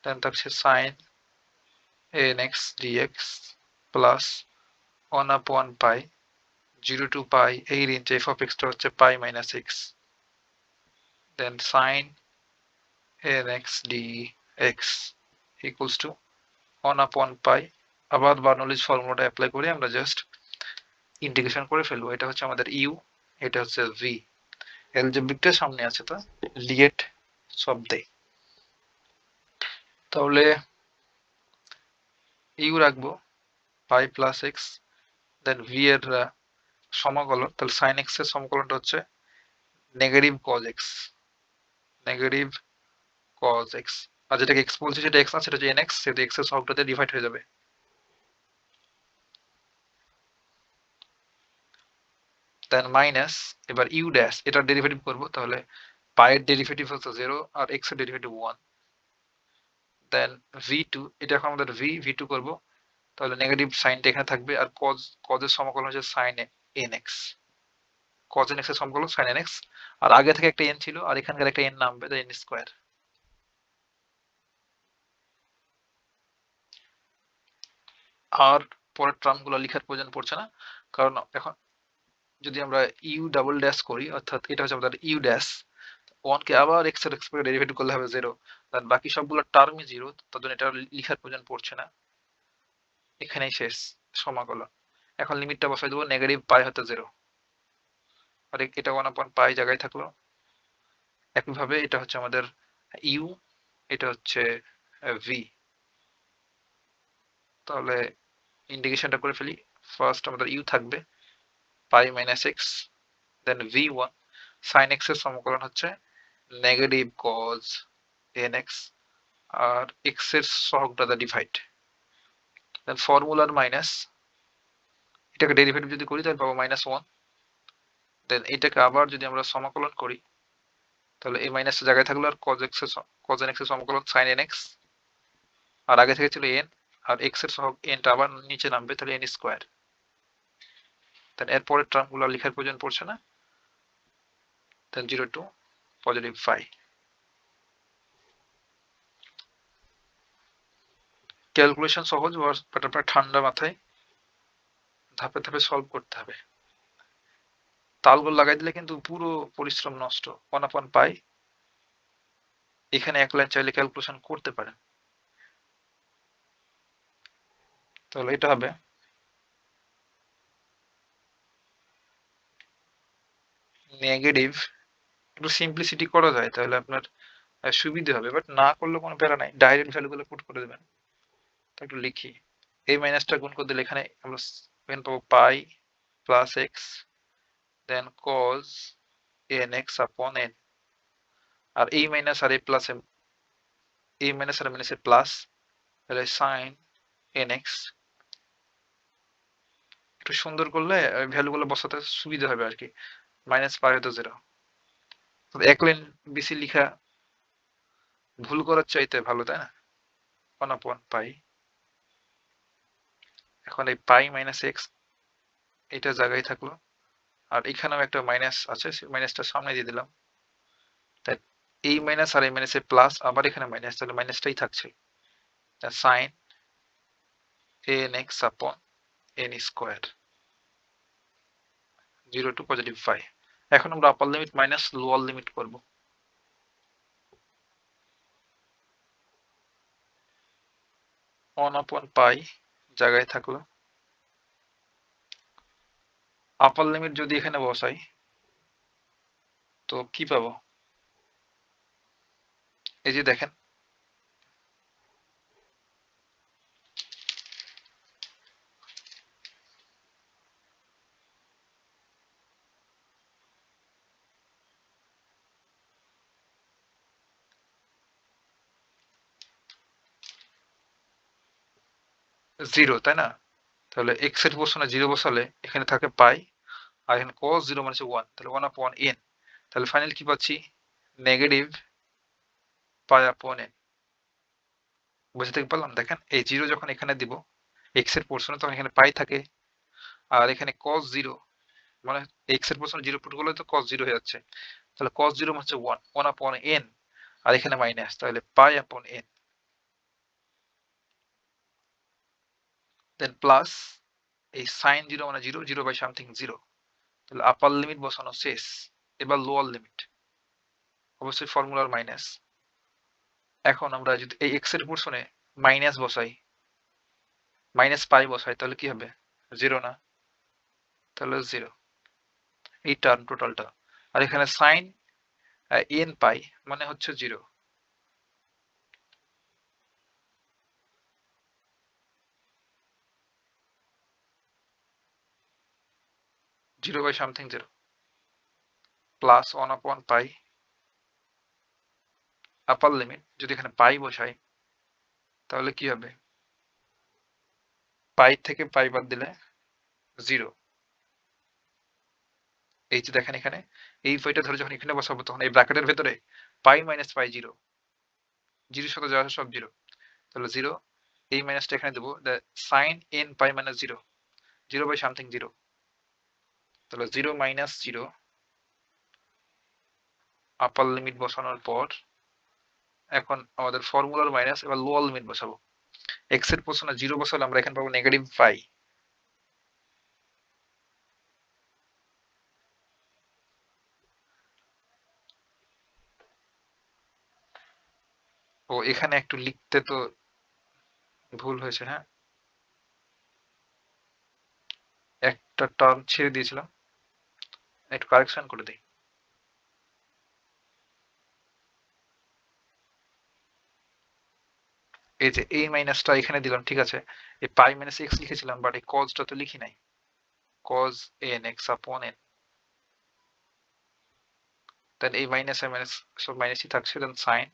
দেন থাকছে sin nx dx plus 1 upon pi 0 to pi এই রেঞ্জ f of x টা হচ্ছে pi minus x, then sin nx dx equals to 1 upon pi। আবার বার্নৌলিজ ফর্মুলাটা অ্যাপ্লাই করে আমরা জাস্ট ইন্টিগ্রেশন করে ফেলবো। এটা হচ্ছে আমাদের u, এটা হচ্ছে v। অ্যালজেব্রিকটা সামনে আছে, তো লিয়েট সব দেই। তাহলে u রাখবো পাই প্লাস এক্স, দেন v এর সমাকলন, তাহলে sin x এর সমাকলনটা হচ্ছে negative cos x, negative cos x। আর যেটাকে x বলছি সেটা x না, সেটা হচ্ছে nx, সেটা x এর সহগটাতে ডিভাইড হয়ে যাবে। দেন মাইনাস এবার u ড্যাশ, এটার ডেরিভেটিভ করব, তাহলে পাই এর ডেরিভেটিভ হচ্ছে 0 আর x এর ডেরিভেটিভ 1। দেন v2, এটা এখন আমাদের v2 করব, তাহলে নেগেটিভ সাইনটা এখানে থাকবে, আর cos এর সমাকলন হচ্ছে sin nx, cos nx এর সমাকলন sin nx, আর আগে থেকে একটা n ছিল আর এখানকার একটা n নামবে, তাই n স্কয়ার। আর পরের টার্মগুলো লেখার প্রয়োজন পড়ছে না, কারণ এখন যদি আমরা ইউ ডাবল ড্যাশ করি, অর্থাৎ এটা হচ্ছে আমাদের ইউ ড্যাশ, 1 কে আবার x এর এক্সপেক্টেড ডেরিভেটিভ করলে হবে 0, তার বাকি সবগুলো টার্মই 0, তার জন্য এটা লেখার প্রয়োজন পড়ছে না, এখানেই শেষ সমাকলন। এখন লিমিটটা বসাই দেবো নেগেটিভ পাই হতে 0, আর এটা 1 আপন পাই জায়গায় থাকলো। একইভাবে এটা হচ্ছে আমাদের ইউ, এটা হচ্ছে ভি। তাহলে ইন্টিগ্রেশনটা করে ফেলি। ফার্স্ট আমাদের ইউ থাকবে পাই মাইনাস এক্স, দেন v1 sin x এর সমকলন হচ্ছে নেগেটিভ cos nx, আর x এর সহগ দ্বারা ডিভাইড, দেন ফর্মুলার মাইনাস, এটাকে ডেরিভেটিভ যদি করি তাহলে পাবো -1, দেন এটাকে আবার যদি আমরা সমাকলন করি তাহলে এই মাইনাসটা জায়গায় থাকলো, আর cos nx এর সমকলন sin nx, আর আগে থেকে ছিল n, আর x এর সহগ n টা আবার নিচে নামবে, তাহলে n স্কয়ার। দেন এর পরের টার্মগুলো লেখার প্রয়োজন পড়ছে না, দেন 0 টু পজিটিভ পাই। ক্যালকুলেশন সহজ, বাট আপনার ঠান্ডা মাথায় ধাপে ধাপে সলভ করতে হবে। তালগোল লাগাই দিলে কিন্তু পুরো পরিশ্রম নষ্ট। 1 আপন পাই, এখানে এক লাইন চাইলে ক্যালকুলেশন করতে পারেন। তাহলে এটা হবে নেগেটিভ, একটু সিম্পলিসিটি করা যায় তাহলে আপনার সুবিধা হবে, বাট না করলে কোনো প্যারা নাই, ডাইরেক্ট ভ্যালুগুলো পুট করে দেবেন। তো একটু লিখি, এই মাইনাসটা গুণ করে দিলে এখানে আমরা এখানে পাবো পাই প্লাস এক্স, দেন cos nx আপন n, আর এই মাইনাস আর এই প্লাস, এই মাইনাস আর মাইনাসে প্লাস, তাহলে sin nx। একটু সুন্দর করলে ভ্যালুগুলো বসাতে সুবিধা হবে আর কি। মাইনাস পাই হতো 0, এক লাইন বেশি লিখা ভুল করার চাইতে ভালো, তাই না? 1 আপন পাই এখন এই পাই মাইনাস এক্স এটা জায়গায় থাকলো, আর এখানেও একটা মাইনাস আছে, মাইনাসটা সামনে দিয়ে দিলাম। তাই এই মাইনাস আর এই মাইনাসে প্লাস, আবার এখানে মাইনাস, তাহলে মাইনাসটাই থাকছে। Sign n x upon N square 0 to +5। এখন আমরা আপার লিমিট মাইনাস লোয়ার লিমিট করব। 1/π জায়গায় থাকলো, আপার লিমিট যদি এখানে বসাই তো কি পাবো? এই যে দেখেন, জিরো, তাই না? তাহলে এক্স এর পোর্শনে 0 বসালে এখানে থাকে পাই, আর এখানে cos 0 মানে হচ্ছে 1, তাহলে 1/n। তাহলে ফাইনালি কি পাচ্ছি? নেগেটিভ পাই আপন এন। বুঝতে পারলাম? দেখেন এই 0 যখন এখানে দিব এক্স এর পোর্শনে, তখন এখানে পাই থাকে, আর এখানে cos 0 মানে এক্স এর পোর্শনে 0 পুট করলে তো cos 0 হয়ে যাচ্ছে। তাহলে cos 0 মানে হচ্ছে 1/n, আর এখানে মাইনাস, তাহলে পাই আপন এন। দেন প্লাস এই সাইন 0 মানে 0, 0 বাই সামথিং 0। তাহলে আপার লিমিট বসানো শেষ। এবার লোয়ার লিমিট, অবশ্যই ফর্মুলার মাইনাস। এখন আমরা যদি এই এক্স এর পোর্শনে মাইনাস বসাই, মাইনাস পাই বসাই, তাহলে কি হবে? 0 না? তাহলে 0, এই টার্ম টোটালটা। আর এখানে সাইন এন পাই মানে হচ্ছে 0, 0 by something 0 plus 1/π upper limit. যদি এখানে পাই বসাই তাহলে কি হবে? পাই থেকে পাই বাদ দিলে 0। এই যে দেখেন এখানে এই পাইটা ধরে যখন এখানে বসাবো, তখন এই ব্র্যাকেটের ভেতরে পাই মাইনাস পাই 0, 0 সাথে যা আছে সব 0। তাহলে 0, এই মাইনাসটা এখানে দেবো, sine n pi minus 0, 0 by something 0। তাহলে 0 মাইনাস 0 আপার লিমিট বসানোর পর এখন আমাদের ফর্মুলার মাইনাস, এবার লোয়ার লিমিট বসাবো। এক্স এর পোর্শনে 0 বসালে আমরা এখানে পাবো নেগেটিভ পাই। ও এখানে একটু লিখতে তো ভুল হয়েছে, হ্যাঁ, একটা টার্ম ছেড়ে দিয়েছিলাম, একটু কারেকশন করে দিই। এই যে এই মাইনাসটা এখানে দিলাম, ঠিক আছে। এই পাই মাইনাস এক্স লিখেছিলাম, বাট এই কজটা তো লিখি নাই। Cause N x upon n, দেন এই মাইনাস আর মাইনাস সব মাইনাসই থাকছে, দেন সাইন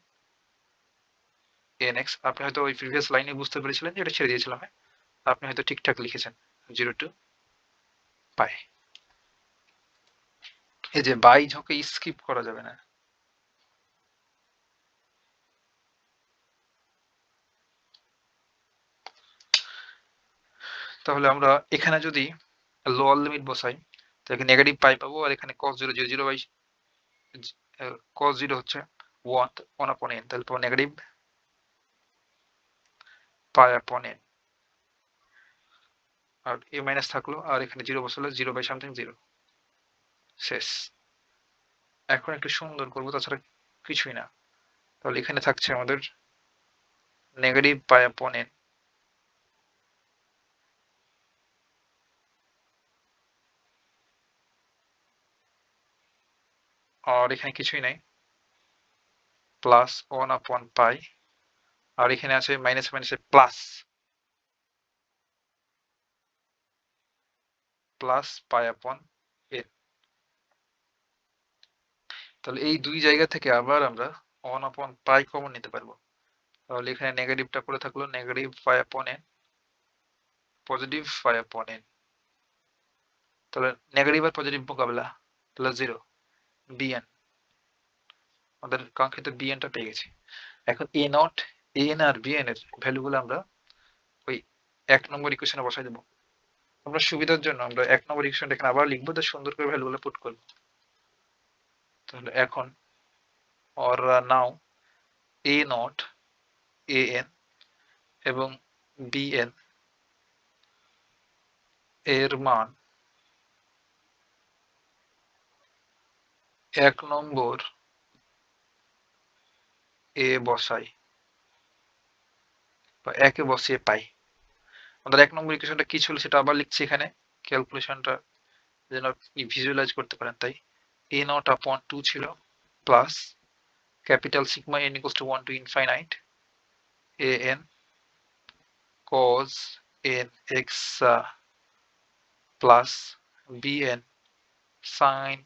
এন এক্স। আপনি হয়তো ওই প্রিভিয়াস লাইনে বুঝতে পেরেছিলেন যে এটা ছেড়ে দিয়েছিলাম, হ্যাঁ, আপনি হয়তো ঠিকঠাক লিখেছেন 0 টু পাই। এই যে বাই ঝোঁকে স্কিপ করা যাবে না। তাহলে আমরা এখানে যদি লোয়ার লিমিট বসাই, তাহলে নেগেটিভ পাই পাবো, আর এখানে cos 0 0 0 বাই cos 0 হচ্ছে 1/n, তাহলে পাবো নেগেটিভ পাই আপন এন। আর এ মাইনাস থাকলো, আর এখানে 0 বসালে 0 বাই সামথিং 0, শেষ। এখন একটু সুন্দর করবো, তাছাড়া কিছুই না। তাহলে এখানে থাকছে আমাদের নেগেটিভ পাই আপন এন, আর এখানে কিছুই নাই, প্লাস 1/π, আর এখানে আছে মাইনাস মাইনাসে প্লাস, প্লাস পাই আপন এন। তাহলে এই দুই জায়গা থেকে আবার আমরা 1/π কমন নিতে পারবো। তাহলে এখানে নেগেটিভটা পড়ে থাকলো, নেগেটিভ পাই আপন এন, পজিটিভ পাই আপন এন। তাহলে নেগেটিভ আর পজিটিভ মোকাবেলা, তাহলে 0 বিএন, আমাদের কাঙ্ক্ষিত বিএনটা পেয়ে গেছি। এখন এ নট, এন আর বিএন এর ভ্যালুগুলো আমরা ওই 1 নম্বর ইকুয়েশনে বসাই দেব। আমরা সুবিধার জন্য আমরা 1 নম্বর ইকুয়েশনটা এখানে আবার লিখবো, তো সুন্দর করে ভ্যালুগুলো পুট করব। তাহলে এখন or now a naught an এবং bn এর মান 1 নম্বর এ বসাই বা 1 এ বসিয়ে পাই। আমাদের 1 নম্বর ইকুয়েশনটা কি ছিল সেটা আবার লিখছি এখানে, ক্যালকুলেশনটা যেন আপনি ভিজুয়ালাইজ করতে পারেন। তাই a naught upon 2 ছিল plus capital sigma n equals to 1 to infinite an cos nx plus bn sin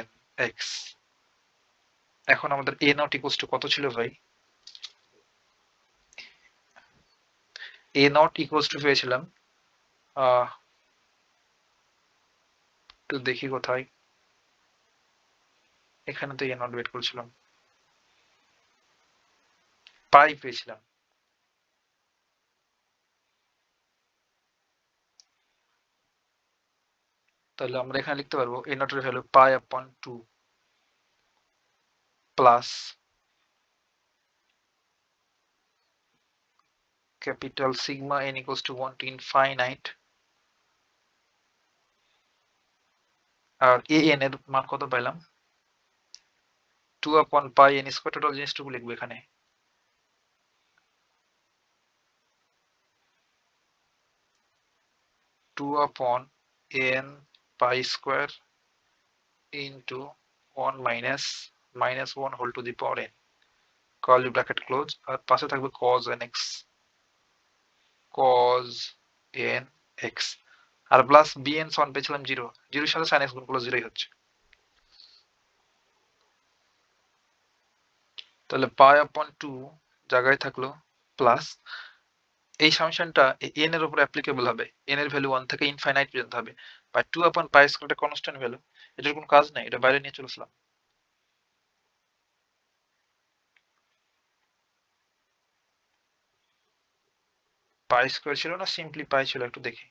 nx। এখন আমাদের a naught equals to কত ছিল ভাই? a naught equals to পেয়েছিলাম, একটু দেখি কোথায়, এখানে তো a naught বের করেছিলাম, পাই পেয়েছিলাম। তাহলে আমরা এখানে লিখতে পারবো a naught এর value pi upon 2 plus capital sigma n equals to 1 to infinite, আর an এর মান কত পাইলাম? 2 upon pi n স্কয়ার। টোটাল জিনিসটুকু লিখবো এখানে, 2 upon n pi square into 1 minus 1 whole to the power n, curly bracket close, আর পাশে থাকবে cos nx, cos nx, আর প্লাস bn সমান পেয়েছিলাম 0, 0 এর সাথে sin x গুণ করলে 0ই হচ্ছে। তাহলে পাই আপন 2 জায়গায় থাকলো প্লাস, এই সামেশনটা n এর উপর অ্যাপ্লিকেবল হবে, n এর ভ্যালু 1 থেকে ইনফাইনাইট পর্যন্ত হবে, বা 2 আপন পাই স্কয়ারটা কনস্ট্যান্ট ভ্যালু, এটার কোনো কাজ নাই, এটা বাইরে নিয়ে চলেছিলাম। পাই স্কয়ার ছিল না সিম্পলি পাই ছিল, একটু দেখি।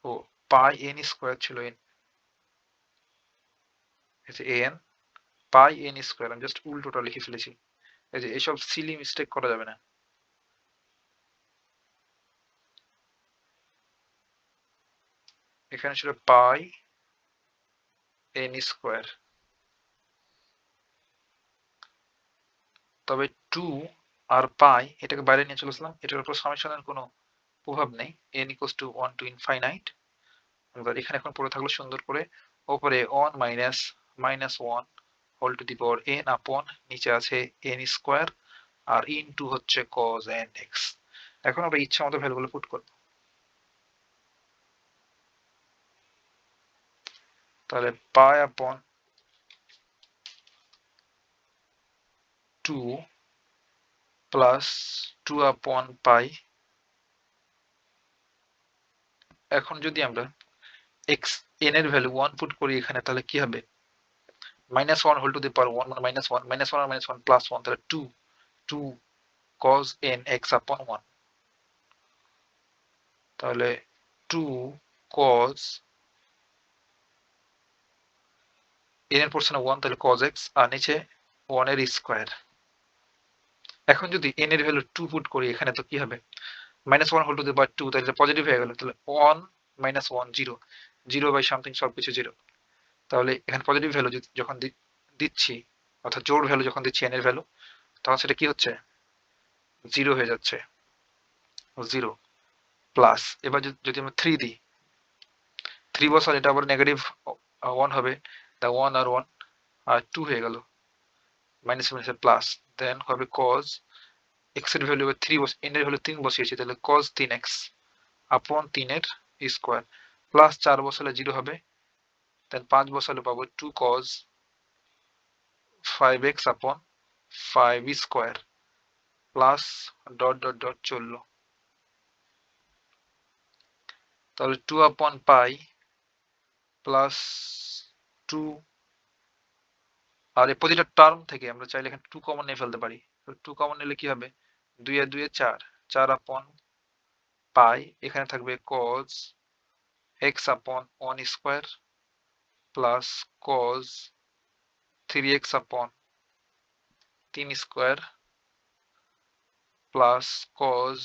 ও পাই n স্কয়ার ছিল, n এতে an পাই n স্কয়ার, আমি জাস্ট উল্টোটা লিখে ফেলেছি। এই যে এসব সিলি মিস্টেক করা যাবে না। এখানে ছিল পাই n স্কয়ার, তবে 2 আর পাই এটাকে বাইরে নিয়ে চলেছিলাম, এটার উপর সামেশনের কোনো প্রভাব নেই, n equals to 1 to infinite। এবার এখানে এখন পড়ে থাকলো সুন্দর করে, উপরে 1 minus 1 whole to the power n upon, নিচে আছে n স্কয়ার, আর ইনটু হচ্ছে cos nx। এখন আমরা ইচ্ছা মতো ভ্যালুগুলো পুট করব। তাহলে পাই আপন 2 প্লাস 2 আপন পাই। এখন যদি আমরা x n এর ভ্যালু 1 পুট করি এখানে, তাহলে কি হবে? minus 1 হোল টু দি পাওয়ার 1 মানে minus 1 আর minus 1 plus 1, তাহলে 2 cos nx upon 1। তাহলে 2 cos n এর পোরশনে 1, তাহলে cos x, আর নিচে 1 এর স্কয়ার। এখন যদি n এর ভ্যালু 2 পুট করি এখানে, তো কি হবে? minus 1 হোল টু দি পাওয়ার 2, তাহলে পজিটিভ হয়ে গেল, তাহলে 1 minus 1 0, 0 বাই সামথিং সবকিছু 0। তাহলে এখানে পজিটিভ ভ্যালু যখন দিচ্ছি, অর্থাৎ জোড় ভ্যালু যখন দিচ্ছি n এর ভ্যালু, তখন সেটা কি হচ্ছে? 0 হয়ে যাচ্ছে, 0 প্লাস। এবার যদি আমরা 3 দিই, 3 বসালে এটা আবার নেগেটিভ 1 হবে, তা 1 আর 1 আর 2 হয়ে গেল, মাইনাস মাইনাস প্লাস, দেন হবে cos x এর ভ্যালু 3, n এর ভ্যালু 3 বসিয়েছি, তাহলে cos 3x আপন 3 এর স্কয়ার, প্লাস 4 বসালে 0 হবে, দেন 5 বসালে পাবো 2 cos 5x আপন 5 square, plus dot dot dot চললো। তাহলে 2 আপন পাই প্লাস 2, আর এই প্রতিটা টার্ম থেকে আমরা চাইলে এখানে 2 কমন নিয়ে ফেলতে পারি। 2 কমন নিলে কি হবে? 2 আর 2 এ 4, 4/পাই, এখানে থাকবে cos x/1 square plus cos 3x/3 square plus cos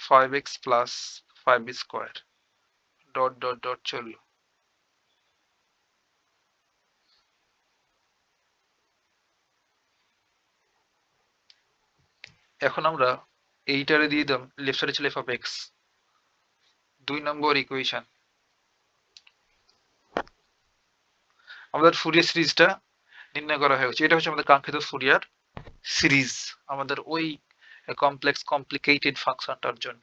5x plus 5 square dot dot dot চলল। এখন আমরা এইটারে দিয়ে দিলাম, লেফট সাইডে ছিল f(x), 2 নম্বর ইকুয়েশন। আমাদের ফুরিয়ার সিরিজটা নির্ণয় করা হয়েছে, এটা হচ্ছে আমাদের কাঙ্ক্ষিত ফুরিয়ার সিরিজ আমাদের ওই কমপ্লিকেটেড ফাংশনটার জন্য।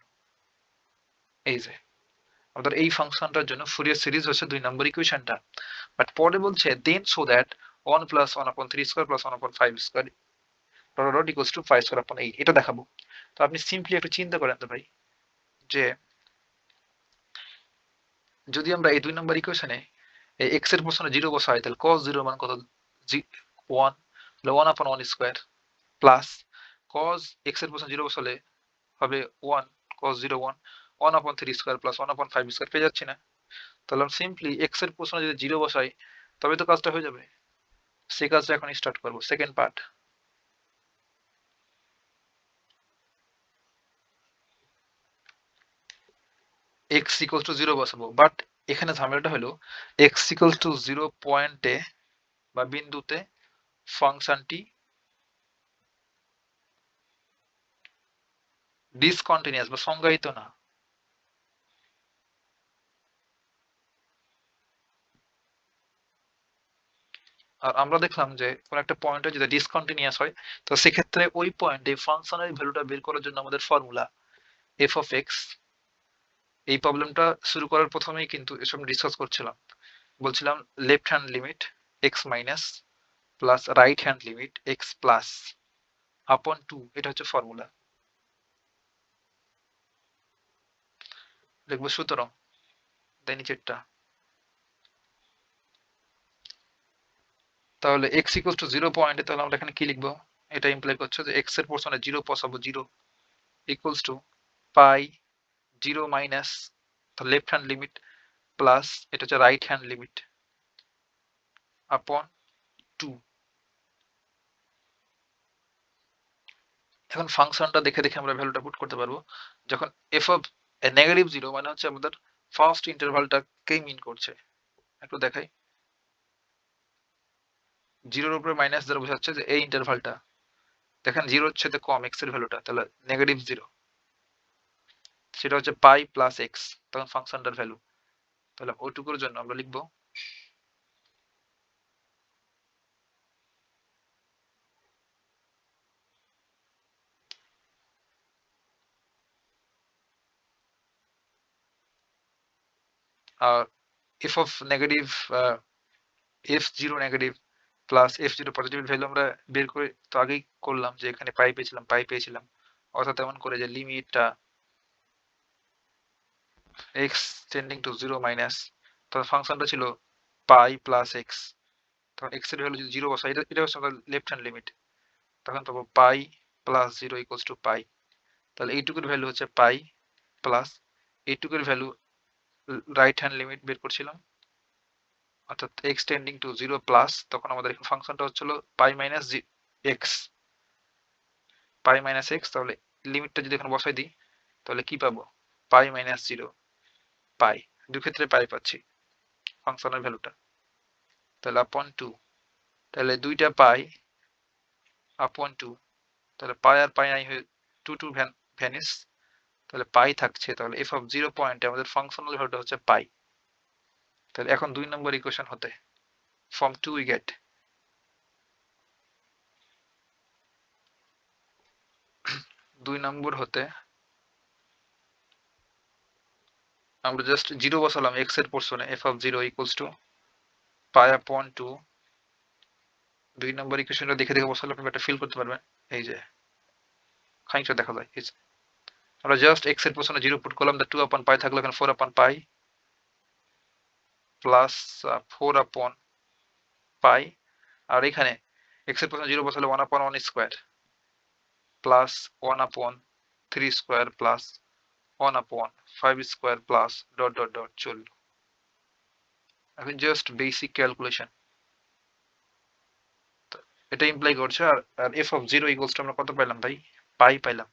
এই যে আমাদের এই ফাংশনটার জন্য ফুরিয়ার সিরিজ হচ্ছে 2 নম্বর ইকুয়েশনটা। বাট পরে বলছে then so that 1 plus 1/3 square plus 1/5 square dot dot equals to 5 স্কয়ার/8, এটা দেখাবো। তো আপনি সিম্পলি একটু চিন্তা করেন তো ভাই, যে যদি আমরা এই 2 নম্বর ইকুয়েশনে এই x এর পেছনে 0 বসাই, তাহলে cos 0 মান কত? 1, তাহলে 1/1 স্কয়ার প্লাস cos x এর পেছনে 0 বসালে হবে 1, cos 0 1, 1/3 স্কয়ার প্লাস 1/5 স্কয়ার পেয়ে যাচ্ছি না? তাহলে আমি সিম্পলি x এর পেছনে যদি 0 বসাই তবে তো কাজটা হয়ে যাবে। সেই কাজটা এখন স্টার্ট করব, second part. x equal to 0 বসাবো, বাট এখানে ঝামেলাটা হলো x ইকুয়াল টু 0 পয়েন্টে বা বিন্দুতে ফাংশনটি ডিসকন্টিনিউয়াস বা সংজ্ঞায়িত না। আর আমরা দেখলাম যে কোন একটা পয়েন্টে যদি ডিসকন্টিনিউয়াস হয়, তো সেক্ষেত্রে ওই পয়েন্টে ফাংশনের ভ্যালুটা বের করার জন্য আমাদের ফর্মুলা f of x। এই প্রবলেমটা শুরু করার প্রথমেই কিন্তু এসব ডিসকাস করছিলাম, বলছিলাম left hand limit x minus plus right hand limit x plus আপন 2, এটা হচ্ছে ফর্মুলা। লিখবো সুতরাং তাই নিচেরটা, তাহলে x ইকুয়াল টু 0 পয়েন্টে তাহলে আমরা এখানে কি লিখবো? এটা ইমপ্লাই করছে যে x এর পোর্শনে 0 বসাবো, 0 equals to pi 0 minus left hand limit plus এটা হচ্ছে রাইট হ্যান্ড লিমিট আপন 2। এখন ফাংশনটা দেখে দেখে আমরা ভ্যালুটা পুট করতে পারবো। যখন f অফ নেগেটিভ 0 মানে হচ্ছে আমাদের ফার্স্ট ইন্টারভালটাকেই মিন করছে। একটু দেখাই, 0 এর উপরে মাইনাস দ্বারা বোঝাচ্ছে যে এই ইন্টারভালটা, দেখেন 0 হচ্ছে তো কম x এর ভ্যালুটা, তাহলে নেগেটিভ 0 সেটা হচ্ছে পাই প্লাস x, তখন ফাংশনটার ভ্যালু। তাহলে ওইটুকুর জন্য আমরা লিখবো f of negative f0 negative plus f0 positive value আমরা বের করে তো আগেই করলাম, যে এখানে পাই পেয়েছিলাম, অর্থাৎ এমন করে যে লিমিটটা x টেন্ডিং টু 0 মাইনাস, তাহলে ফাংশনটা ছিল পাই প্লাস x, তখন x এর ভ্যালু যদি 0 বসাই, এটা হচ্ছে আমাদের লেফট হ্যান্ড লিমিট, তখন পাবো pi plus 0 equals to pi. তাহলে এইটুকুর ভ্যালু হচ্ছে পাই প্লাস এইটুকুর ভ্যালু রাইট হ্যান্ড লিমিট বের করছিলাম, অর্থাৎ x টেন্ডিং টু 0 প্লাস, তখন আমাদের এখানে ফাংশনটা হচ্ছিল পাই মাইনাস x, পাই মাইনাস x। তাহলে লিমিটটা যদি এখন বসাই দিই তাহলে কি পাবো? পাই মাইনাস 0 পাই, দুই ক্ষেত্রে পাই পাচ্ছি ফাংশনের ভ্যালুটা, তাহলে আপন 2, তাহলে দুইটা পাই আপন 2, তাহলে পাই আর পাই নাই হয়ে 2 2 ভ্যানিস, তাহলে পাই থাকছে। তাহলে f অফ 0 পয়েন্টে আমাদের ফাংশনাল ভ্যালুটা হচ্ছে পাই। তাহলে এখন 2 নম্বর ইকুয়েশন হতে from 2 we get 2 নম্বর হতে আমরা জাস্ট 0 বসালাম x এর পোর্শনে, f of 0 equals to pi upon 2। 2 নম্বর ইকুয়েশনটা দেখে দেখে বসালে আপনি একটা ফিল করতে পারবেন, এই যে খানিকটা দেখা যায়। আমরা জাস্ট x এর পোর্শনে 0 পুট করলাম, 2 আপন পাই থাকলো, এখানে 4 আপন পাই প্লাস 4 আপন পাই, আর এখানে x এর পোর্শনে 0 বসালে 1 আপন 1 square plus 1 upon 3 square plus 1/5 square plus dot dot dot চললো। এখন জাস্ট বেসিক ক্যালকুলেশন, এটা ইমপ্লাই করছে। আর f of zero equals to আমরা কত পাইলাম ভাই? পাই পাইলাম।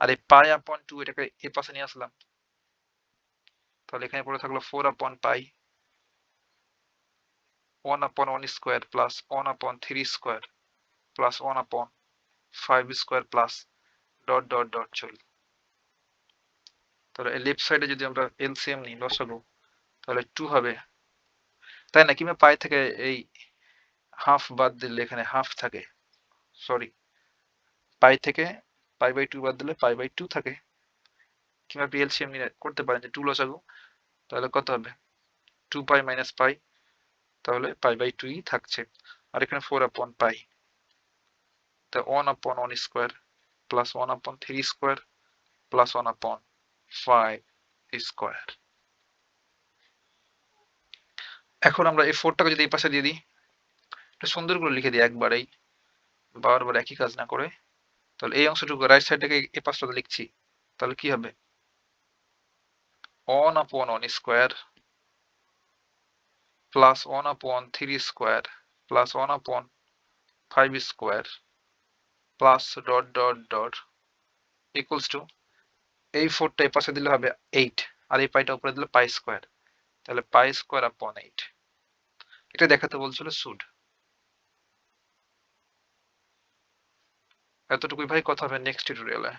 আর এই পাই আপন 2 এটাকে এ পাশে নিয়ে আসলাম, তাহলে এখানে পড়ে থাকলো 4/পাই 1/1 square plus 1/3 square plus 1/5 square plus dot dot dot চললো। তাহলে লেফট সাইডে যদি আমরা এলসিএম নিই, লসাগু, তাহলে 2 হবে, তাই না? কিংবা পাই থেকে এই হাফ বাদ দিলে এখানে হাফ থাকে, সরি, পাই থেকে পাই/2 বাদ দিলে পাই/2 থাকে। কিংবা আপনি এলসিএম নিয়ে করতে পারেন যে 2 লসাগু, তাহলে কত হবে? 2 পাই মাইনাস পাই, তাহলে পাই/2 ই থাকছে। আর এখানে 4/পাই, তা 1/1 square plus 1/3 square plus 1/5 square. এখন আমরা এই 4টাকে যদি এই পাশে দিয়ে দিই, এটা সুন্দর করে লিখে দিই একবারেই, বারবার একই কাজ না করে, তাহলে এই অংশটুকু রাইট সাইড থেকে এই পাশটা লিখছি, তাহলে কি হবে? 1/1 square plus 1/3 square plus 1/5 square plus dot dot dot equals two, এই 4টা এই পাশে দিলে হবে 8, আর এই পাইটা উপরে দিলে পাই স্কোয়ার, তাহলে পাই স্কোয়ার আপন 8। এটা দেখাতে বলছিল সুড। এতটুকুই ভাই, কথা হবে নেক্সট টিউটোরিয়ালে।